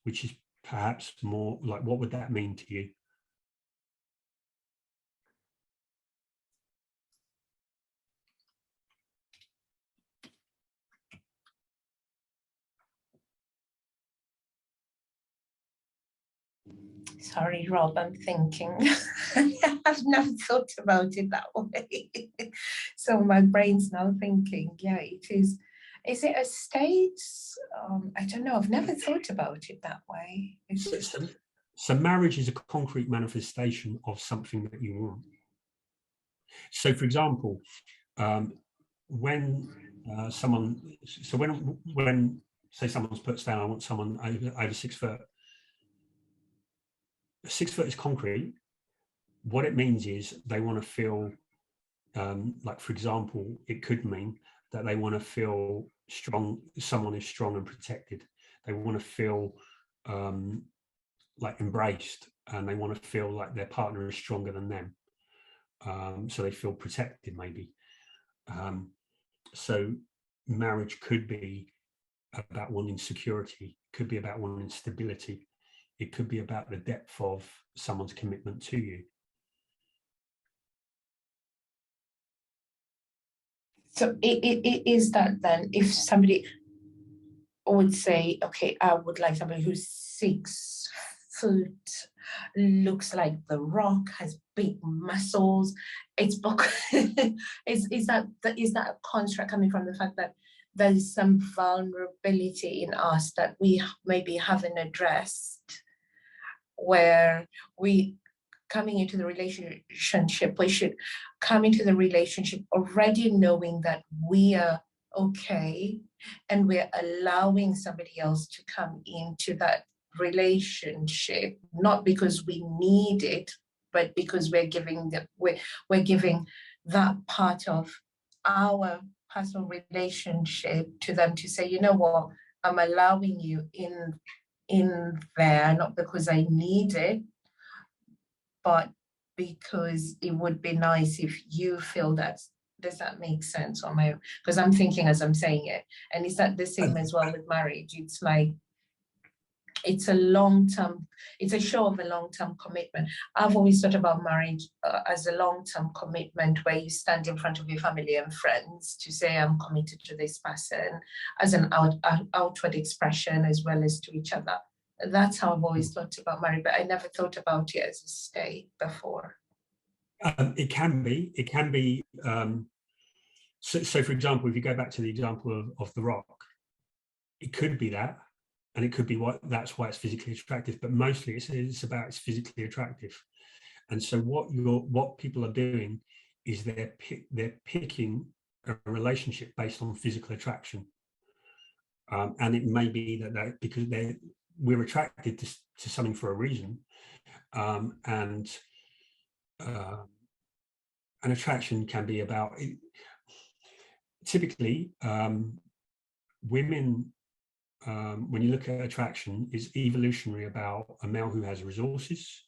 S2: which is perhaps more like, what would that mean to you?
S7: Sorry, Rob, I'm thinking. I've never thought about it that way. So my brain's now thinking, yeah, it is. Is it a state? I don't know. I've never thought about it that way.
S2: So marriage is a concrete manifestation of something that you want. So, for example, when when say someone puts down, I want someone over 6 foot. 6 foot is concrete. What it means is they want to feel, like, for example, it could mean that they want to feel strong. Someone is strong and protected. They want to feel like embraced, and they want to feel like their partner is stronger than them. So they feel protected, maybe. So marriage could be about wanting security, could be about wanting stability. It could be about the depth of someone's commitment to you.
S7: So it is that then, if somebody would say, okay, I would like somebody who's 6 foot, looks like The Rock, has big muscles. Is that a construct coming from the fact that there is some vulnerability in us that we maybe haven't addressed, where we coming into the relationship, we should come into the relationship already knowing that we are okay, and we're allowing somebody else to come into that relationship, not because we need it, but because we're giving that part of our personal relationship to them, to say, you know what, I'm allowing you in there, not because I need it, but because it would be nice if you feel that. Does that make sense? On my, because I'm thinking as I'm saying it, and is that the same as well with marriage? It's like, it's a long-term, it's a show of a long-term commitment. I've always thought about marriage as a long-term commitment, where you stand in front of your family and friends to say, I'm committed to this person, as an outward expression, as well as to each other. That's how I've always thought about marriage, but I never thought about it as a state before.
S2: It can be. So, for example, if you go back to the example of The Rock, it could be that, and it could be that's why it's physically attractive. But mostly, it's about it's physically attractive. And so, what people are doing is they're picking a relationship based on physical attraction, and it may be that because we're attracted to something for a reason, and an attraction can be about, typically, women, when you look at attraction, is evolutionary about a male who has resources,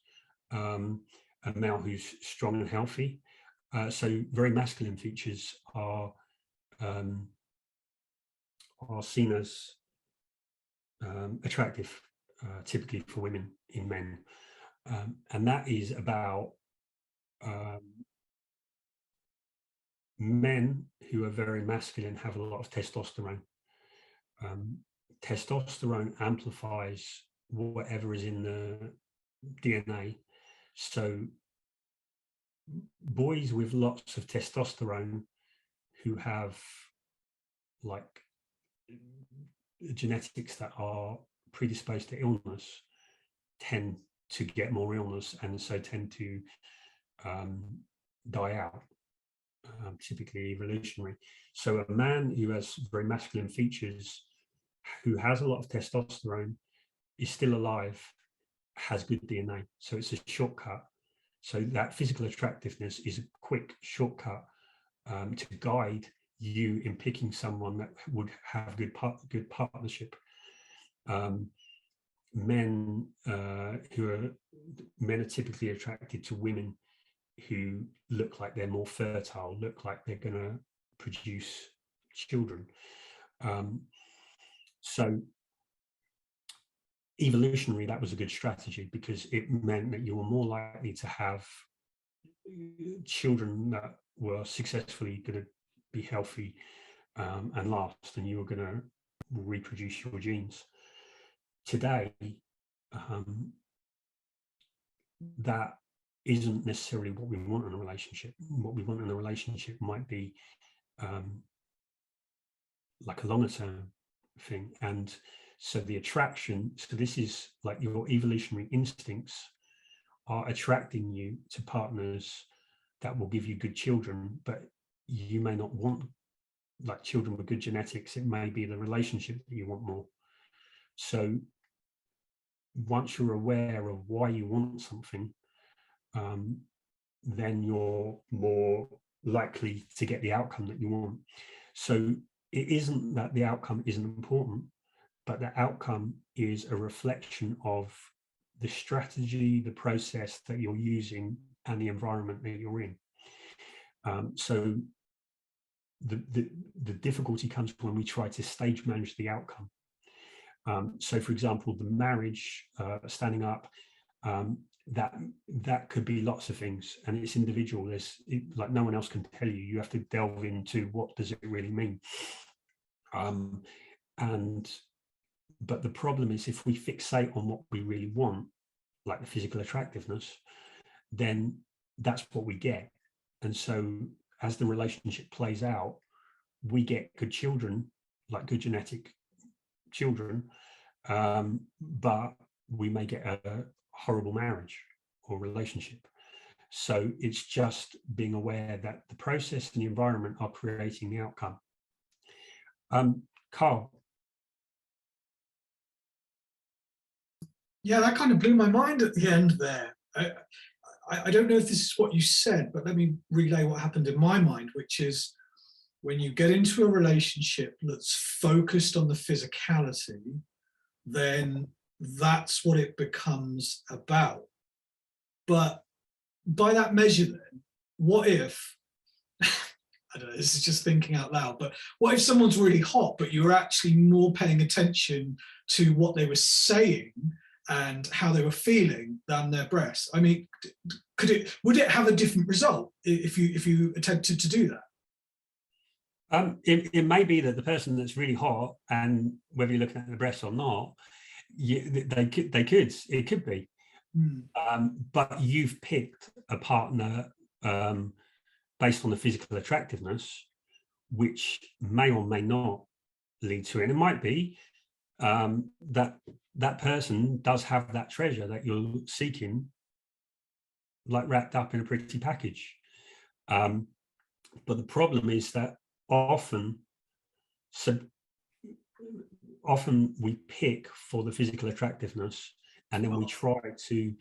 S2: a male who's strong and healthy. So very masculine features are seen as attractive, typically for women in men. And that is about men who are very masculine have a lot of testosterone. Testosterone amplifies whatever is in the DNA. So boys with lots of testosterone who have like genetics that are predisposed to illness tend to get more illness and so tend to die out, typically evolutionary. So a man who has very masculine features, who has a lot of testosterone, is still alive, has good DNA. So it's a shortcut. So that physical attractiveness is a quick shortcut to guide you in picking someone that would have good partnership. Men are typically attracted to women who look like they're more fertile, look like they're going to produce children. So evolutionary, that was a good strategy because it meant that you were more likely to have children that were successfully going to be healthy and last, and you were going to reproduce your genes. Today, that isn't necessarily what we want in a relationship. What we want in a relationship might be like a longer term thing. And so the attraction, so this is like your evolutionary instincts are attracting you to partners that will give you good children, but you may not want like children with good genetics. It may be the relationship that you want more. So once you're aware of why you want something, then you're more likely to get the outcome that you want. So it isn't that the outcome isn't important, but the outcome is a reflection of the strategy, the process that you're using, and the environment that you're in. So the difficulty comes when we try to stage manage the outcome. So, for example, the marriage, standing up, that could be lots of things, and it's individual. Like no one else can tell you. You have to delve into what does it really mean. But the problem is if we fixate on what we really want, like the physical attractiveness, then that's what we get. And so as the relationship plays out, we get good children, like good genetic children, but we may get a horrible marriage or relationship. So it's just being aware that the process and the environment are creating the outcome. Carl.
S6: Yeah, that kind of blew my mind at the end there. I don't know if this is what you said, but let me relay what happened in my mind, which is when you get into a relationship that's focused on the physicality, then that's what it becomes about. But by that measure then, what if, I don't know, this is just thinking out loud, but what if someone's really hot, but you're actually more paying attention to what they were saying and how they were feeling than their breasts? I mean, would it have a different result if you attempted to do that?
S2: It may be that the person that's really hot, and whether you're looking at the breasts or not, it could be. But you've picked a partner based on the physical attractiveness, which may or may not lead to it. And it might be that person does have that treasure that you're seeking, like wrapped up in a pretty package. But the problem is that often we pick for the physical attractiveness, and then we try to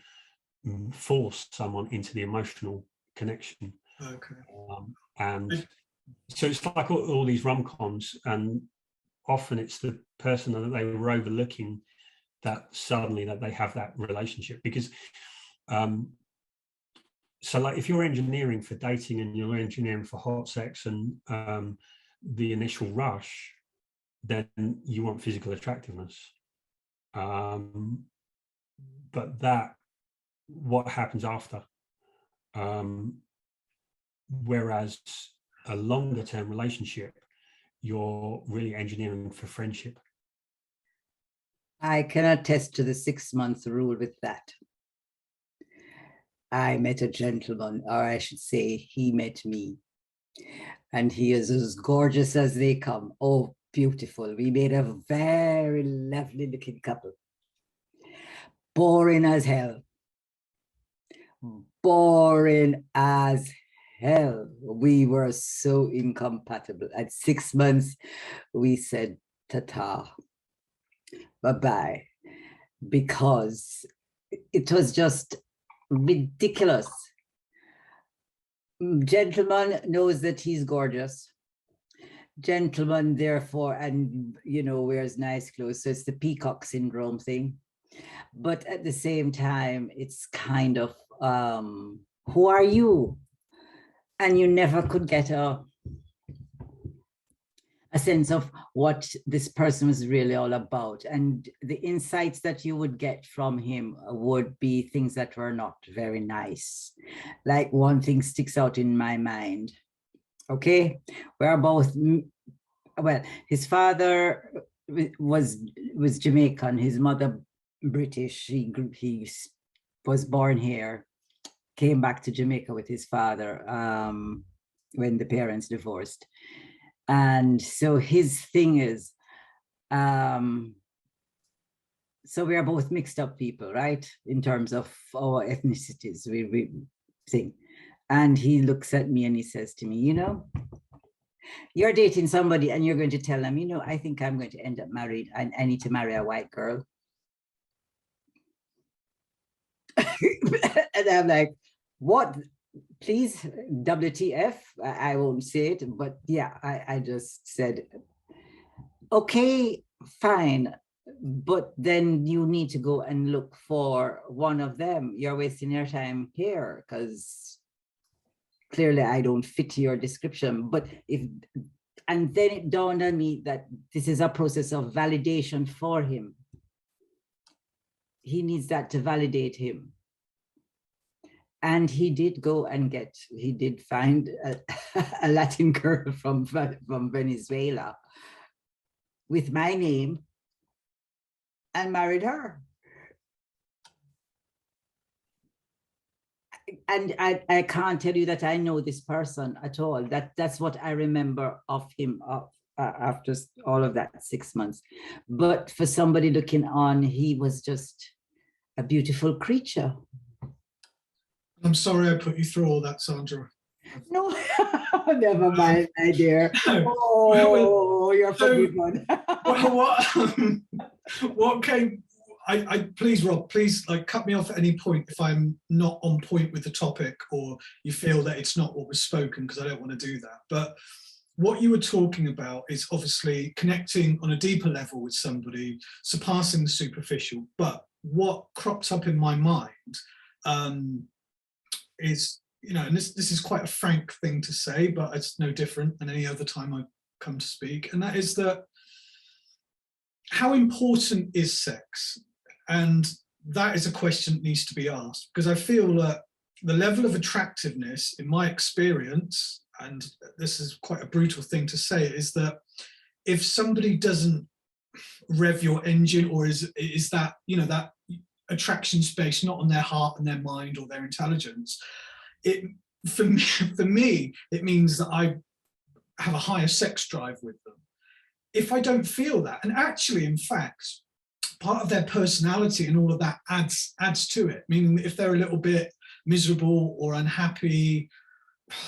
S2: force someone into the emotional connection.
S6: Okay.
S2: And so it's like all these rom-coms, and often it's the person that they were overlooking that suddenly that they have that relationship. Because so like if you're engineering for dating and you're engineering for hot sex and the initial rush, then you want physical attractiveness. But what happens after? Whereas a longer term relationship, you're really engineering for friendship.
S1: I can attest to the 6 month rule with that. I met a gentleman, or I should say he met me, and he is as gorgeous as they come. Oh, beautiful. We made a very lovely looking couple. Boring as hell. boring as hell. We were so incompatible. At 6 months, we said ta-ta, bye-bye, because it was just ridiculous. Gentleman knows that he's gorgeous. Gentleman, therefore, and wears nice clothes. So it's the peacock syndrome thing. But at the same time, it's kind of, who are you? And you never could get a sense of what this person was really all about. And the insights that you would get from him would be things that were not very nice. Like, one thing sticks out in my mind. Okay, we're both, well, his father was Jamaican, his mother British. He was born here, came back to Jamaica with his father when the parents divorced. And so his thing is, so we are both mixed up people, right? In terms of our ethnicities, we think. And he looks at me and he says to me, you're dating somebody and you're going to tell them, I think I'm going to end up married and I need to marry a white girl. And I'm like, what? Please, WTF? I won't say it, but yeah, I just said, okay, fine. But then you need to go and look for one of them. You're wasting your time here because clearly I don't fit your description. And then it dawned on me that this is a process of validation for him. He needs that to validate him. And he did go and he did find a Latin girl from Venezuela with my name and married her. And I can't tell you that I know this person at all. That's what I remember of him after all of that 6 months. But for somebody looking on, he was just a beautiful creature.
S6: I'm sorry I put you through all that, Sandra.
S1: No, never mind, my dear.
S6: No.
S1: Oh, you're forgiven.
S6: Well, what came? Please, Rob, please cut me off at any point if I'm not on point with the topic or you feel that it's not what was spoken, because I don't want to do that. But what you were talking about is obviously connecting on a deeper level with somebody, surpassing the superficial. But what cropped up in my mind is, and this is quite a frank thing to say, but it's no different than any other time I come to speak, and that is that how important is sex? And that is a question that needs to be asked, because I feel that the level of attractiveness, in my experience, and this is quite a brutal thing to say, is that if somebody doesn't rev your engine, or is that, that attraction space not on their heart and their mind or their intelligence, for me, it means that I have a higher sex drive with them. If I don't feel that, and actually, in fact, part of their personality and all of that adds to it, meaning that if they're a little bit miserable or unhappy,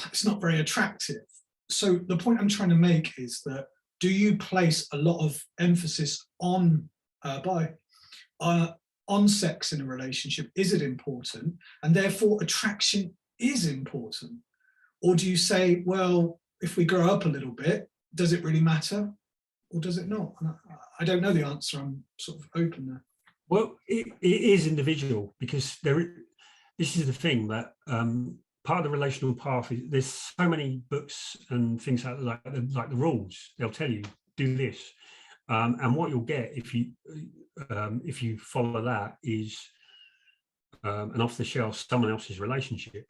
S6: it's not very attractive. So the point I'm trying to make is that, do you place a lot of emphasis on sex in a relationship? Is it important? And therefore attraction is important? Or do you say, well, if we grow up a little bit, does it really matter? Or does it not? And I don't know the answer. I'm sort of open there.
S2: Well, it is individual, because this is the thing that part of the relational path is, there's so many books and things like the rules. They'll tell you, do this, and what you'll get if you follow that is an off the shelf someone else's relationship.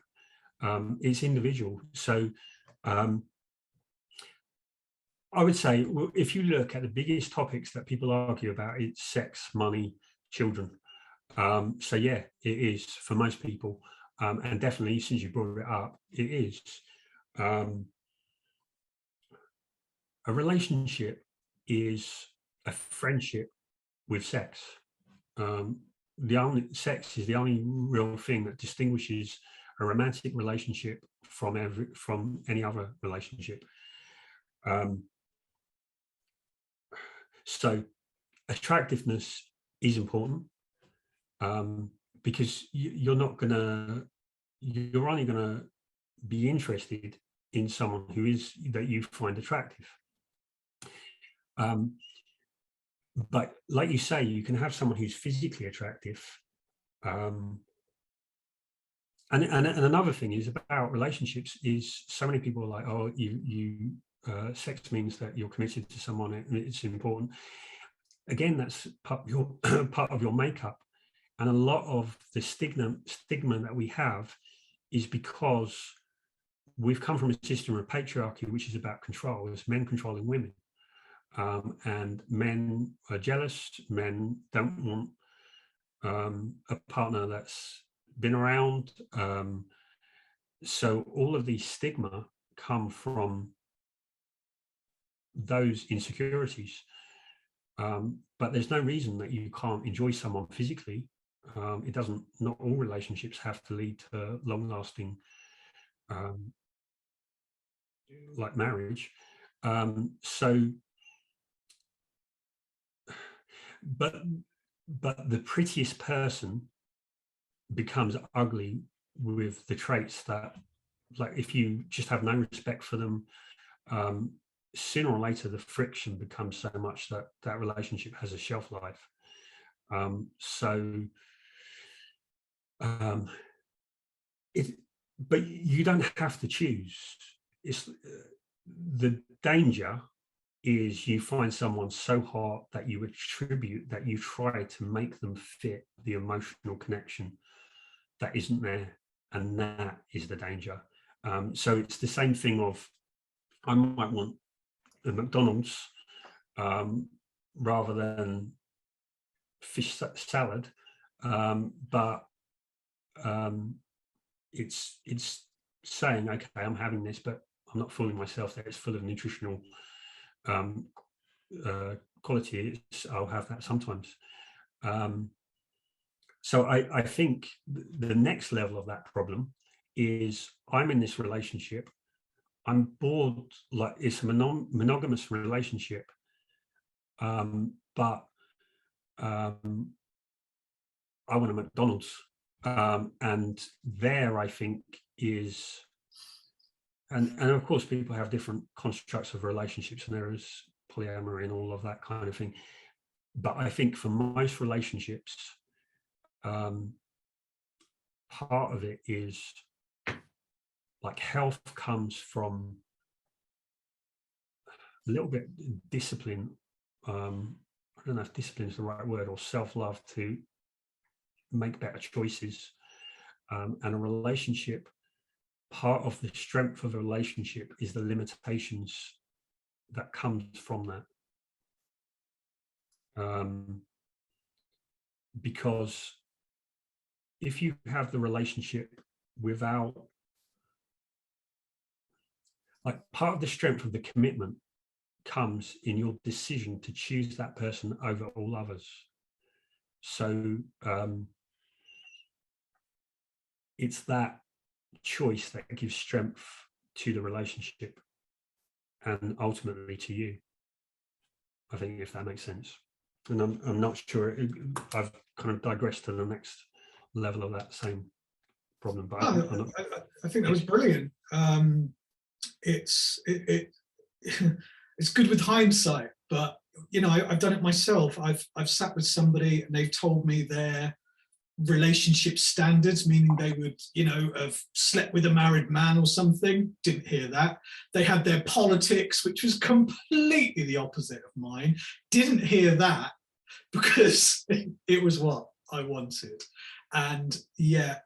S2: It's individual. So I would say, if you look at the biggest topics that people argue about, it's sex, money, children. So yeah, it is for most people. And definitely, since you brought it up, it is. A relationship is a friendship with sex. sex is the only real thing that distinguishes a romantic relationship from any other relationship. So attractiveness is important, because you're only gonna be interested in someone that you find attractive. But like you say, you can have someone who's physically attractive. And another thing is about relationships is so many people are like, oh, sex means that you're committed to someone and it's important. Again, that's part of your makeup. And a lot of the stigma that we have is because we've come from a system of patriarchy, which is about control. It's men controlling women. And men are jealous. Men don't want a partner that's been around. So all of these stigma come from those insecurities. But there's no reason that you can't enjoy someone physically. It doesn't. Not all relationships have to lead to long-lasting, like marriage. But the prettiest person becomes ugly with the traits that, like, if you just have no respect for them, sooner or later the friction becomes so much that that relationship has a shelf life. But you don't have to choose. It's the danger is you find someone so hot that you try to make them fit the emotional connection that isn't there, and that is the danger. So it's the same thing of, I might want a McDonald's rather than fish salad, but it's saying, okay, I'm having this, but I'm not fooling myself that it's full of nutritional quality. I'll have that sometimes. So I think the next level of that problem is, I'm in this relationship, I'm bored, like it's a monogamous relationship, but I want a McDonald's, and there I think is, and of course people have different constructs of relationships, and there is polyamory and all of that kind of thing, but I think for most relationships, part of it is, like, health comes from a little bit discipline. I don't know if discipline is the right word, or self-love to make better choices. And a relationship, part of the strength of a relationship is the limitations that comes from that. Because if you have the relationship without, like, part of the strength of the commitment comes in your decision to choose that person over all others. So it's that choice that gives strength to the relationship and ultimately to you, I think, if that makes sense. And I'm not sure, I've kind of digressed to the next level of that same problem, but
S6: I think that was brilliant. It's good with hindsight, but you know, I've done it myself. I've sat with somebody and they've told me their relationship standards, meaning they would, you know, have slept with a married man or something. Didn't hear that. They had their politics, which was completely the opposite of mine. Didn't hear that, because it was what I wanted. And yeah,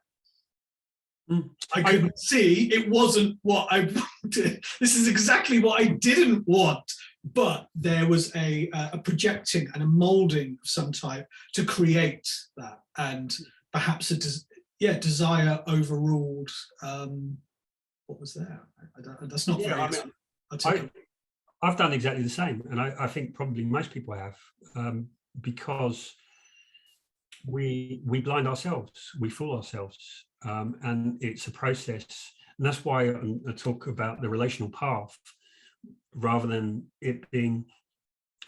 S6: I couldn't see it wasn't what I wanted. This is exactly what I didn't want. But there was a projecting and a molding of some type to create that, and perhaps a desire overruled what was there. That's not very.
S2: I've done exactly the same, and I think probably most people have, because we blind ourselves, we fool ourselves, and it's a process. And that's why I talk about the relational path rather than it being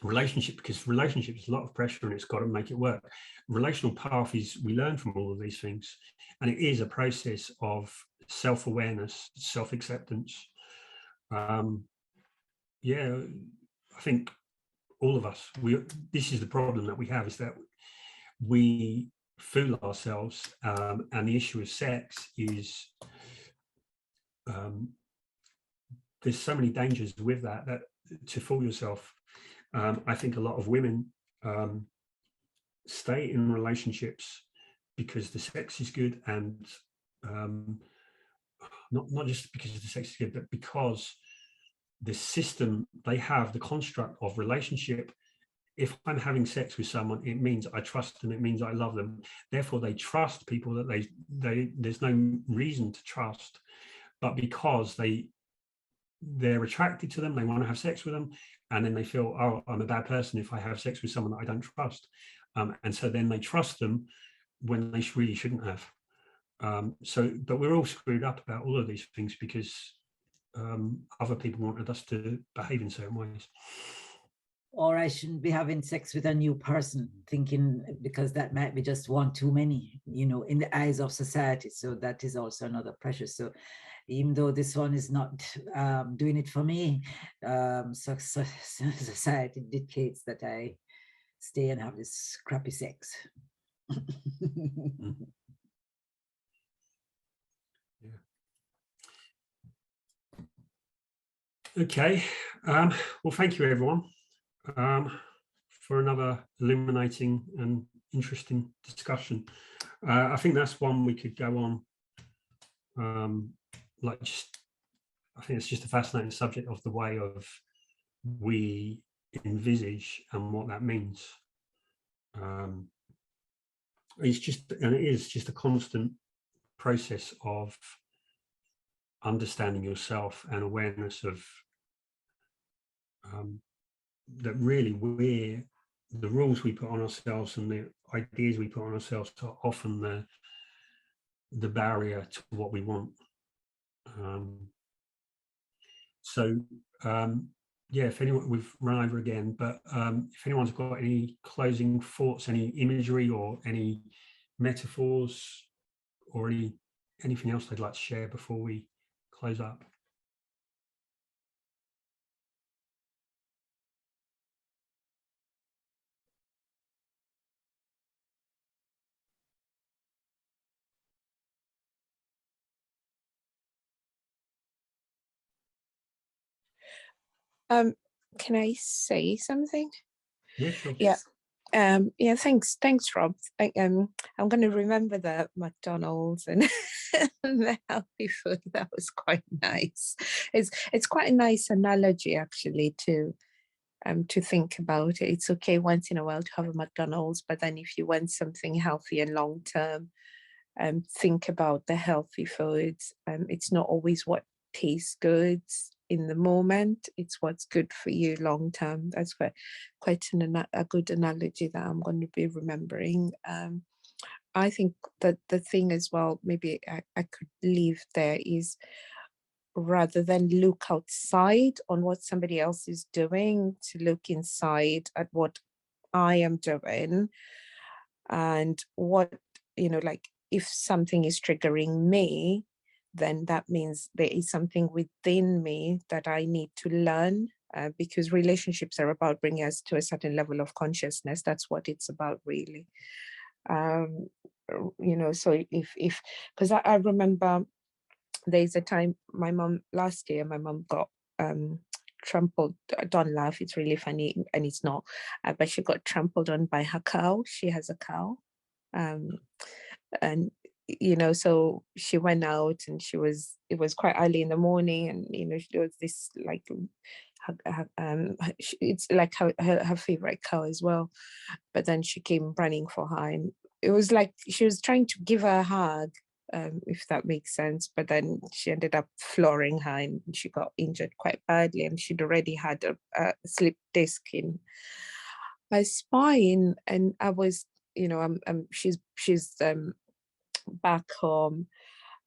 S2: relationship, because relationship is a lot of pressure and it's got to make it work. Relational path is we learn from all of these things, and it is a process of self-awareness, self-acceptance. Yeah, I think all of us, this is the problem that we have, is that we fool ourselves, and the issue of sex is there's so many dangers with that to fool yourself. I think a lot of women stay in relationships because the sex is good, and not just because the sex is good, but because the system they have, the construct of relationship. If I'm having sex with someone, it means I trust them, it means I love them. Therefore, they trust people that there's no reason to trust, but because they're attracted to them, they want to have sex with them, and then they feel, oh, I'm a bad person if I have sex with someone that I don't trust. And so then they trust them when they really shouldn't have. But we're all screwed up about all of these things because other people wanted us to behave in certain ways.
S1: Or I shouldn't be having sex with a new person, thinking because that might be just one too many, in the eyes of society. So that is also another pressure. So even though this one is not doing it for me, society dictates that I stay and have this crappy sex.
S2: Yeah. Okay. Well, thank you, everyone, for another illuminating and interesting discussion. I think that's one we could go on. I think it's just a fascinating subject of the way of we envisage and what that means. It is just a constant process of understanding yourself and awareness of that really the rules we put on ourselves and the ideas we put on ourselves are often the barrier to what we want. Yeah, if anyone, we've run over again, but if anyone's got any closing thoughts, any imagery or any metaphors or anything else they'd like to share before we close up.
S3: Can I say something?
S2: Yeah, sure.
S3: Yeah. Yeah, thanks, Rob. I'm going to remember the McDonald's and the healthy food. That was quite nice. It's quite a nice analogy, actually, to think about it. It's okay once in a while to have a McDonald's, but then if you want something healthy and long term, think about the healthy foods. It's not always what tastes good in the moment, it's what's good for you long term. That's quite a good analogy that I'm going to be remembering. I think that the thing as well, maybe I could leave there, is rather than look outside on what somebody else is doing, to look inside at what I am doing and what, like if something is triggering me, then that means there is something within me that I need to learn, because relationships are about bringing us to a certain level of consciousness. That's what it's about, really. So if because I remember there's a time last year, my mom got trampled. Don't laugh, it's really funny and it's not, but she got trampled on by her cow. She has a cow, and so she went out and it was quite early in the morning, and there was this like it's like her favorite cow as well, but then she came running for her, and it was like she was trying to give her a hug, if that makes sense, but then she ended up flooring her and she got injured quite badly, and she'd already had a slip disc in her spine. And I was you know, she's back home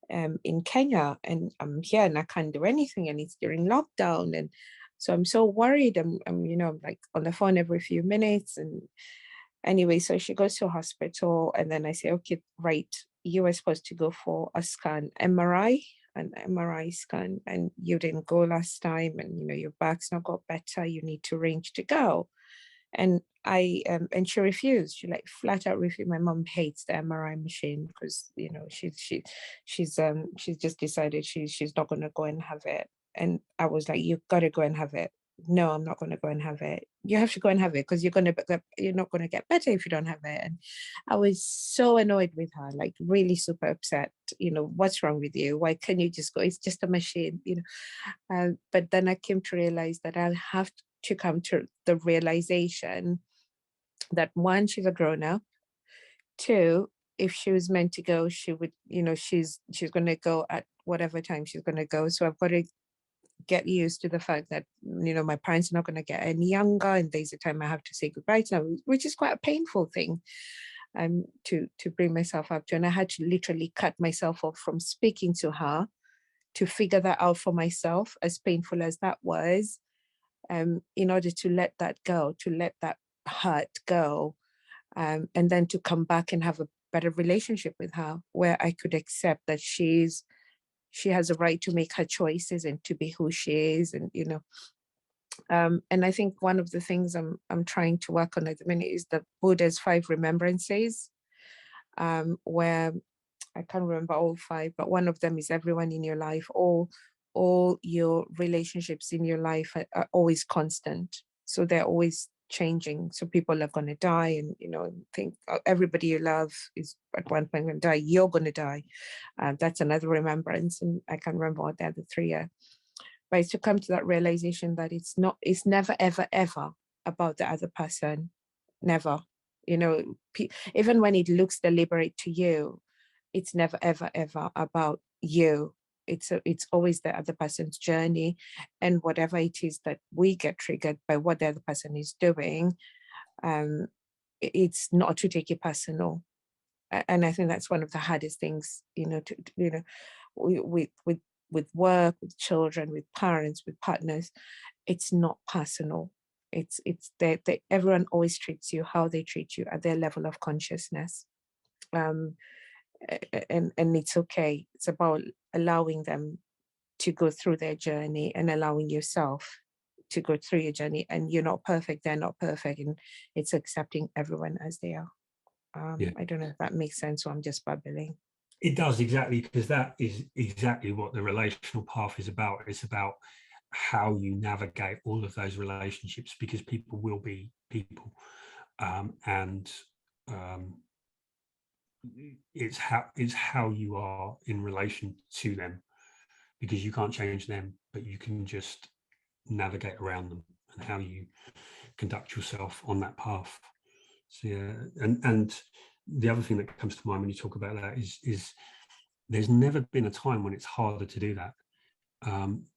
S3: in Kenya, and I'm here and I can't do anything, and it's during lockdown, and so I'm so worried. I'm you know, I'm like on the phone every few minutes, and anyway, so she goes to hospital, and then I say, okay, right, you were supposed to go for a scan, an MRI scan, and you didn't go last time, and you know, your back's not got better, you need to arrange to go. And and she refused. She like flat out refused. My mom hates the MRI machine because, you know, she's just decided she's not going to go and have it. And I was like, you've got to go and have it. No, I'm not going to go and have it. You have to go and have it because you're not going to get better if you don't have it. And I was so annoyed with her, like really super upset. You know, what's wrong with you? Why can't you just go? It's just a machine, you know. But then I came to realize that I'll have to come to the realization that one, she's a grown-up. Two, if she was meant to go, she would, you know, she's going to go at whatever time she's going to go. So I've got to get used to the fact that, you know, my parents are not going to get any younger, and there's a time I have to say goodbye to them, which is quite a painful thing to bring myself up to. And I had to literally cut myself off from speaking to her to figure that out for myself, as painful as that was, in order to let that go, to let that hurt go, and then to come back and have a better relationship with her, where I could accept that she has a right to make her choices and to be who she is, and you know. And I think one of the things I'm trying to work on at the minute is the Buddha's 5 remembrances, where I can't remember all 5, but one of them is everyone in your life, all your relationships in your life are always constant. So they're always changing. So people are going to die, and, you know, think everybody you love is at one point going to die. You're going to die. That's another remembrance. And I can't remember what the other 3 are. But it's to come to that realization that it's never, ever, ever about the other person. Never. You know, even when it looks deliberate to you, it's never, ever, ever about you. It's always the other person's journey, and whatever it is that we get triggered by what the other person is doing, it's not to take it personal. And I think that's one of the hardest things, you know, with work, with children, with parents, with partners. It's not personal. It's that everyone always treats you how they treat you at their level of consciousness. And it's okay. It's about allowing them to go through their journey and allowing yourself to go through your journey. And you're not perfect, they're not perfect, and it's accepting everyone as they are. I don't know if that makes sense, or I'm just babbling.
S2: It does, exactly, because that is exactly what the relational path is about. It's about how you navigate all of those relationships, because people will be people, and it's how you are in relation to them, because you can't change them, but you can just navigate around them, and how you conduct yourself on that path. So yeah, and the other thing that comes to mind when you talk about that is there's never been a time when it's harder to do that,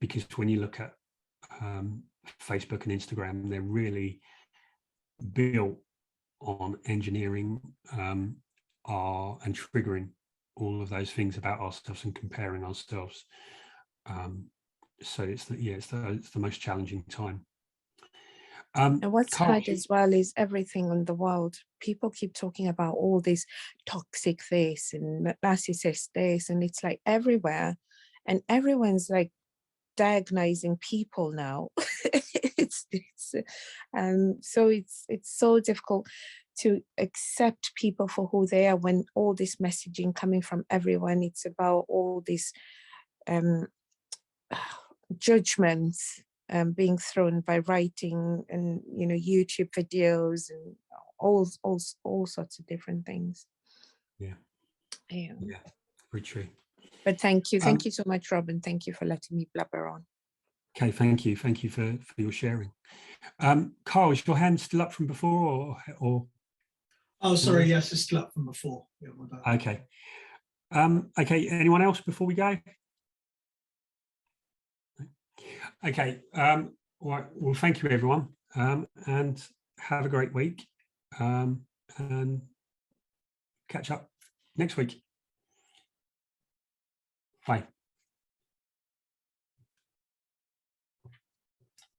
S2: because when you look at Facebook and Instagram, they're really built on engineering and triggering all of those things about ourselves and comparing ourselves. So it's the most challenging time.
S3: And what's
S2: Carl,
S3: hard as well is everything in the world. People keep talking about all this toxic this and narcissist this, and it's like everywhere, and everyone's like diagnosing people now. So it's so difficult to accept people for who they are when all this messaging coming from everyone. It's about all this judgments being thrown by writing and, you know, YouTube videos and all sorts of different things. Yeah,
S2: very true.
S3: But thank you so much, Robin. Thank you for letting me blabber on.
S2: Okay, thank you for your sharing. Carl, is your hand still up from before, or?
S6: Oh, sorry, yes, it's still up from before. Yeah, my bad.
S2: Okay. Okay, anyone else before we go? Okay, right, well, thank you everyone, and have a great week, and catch up next week. Bye.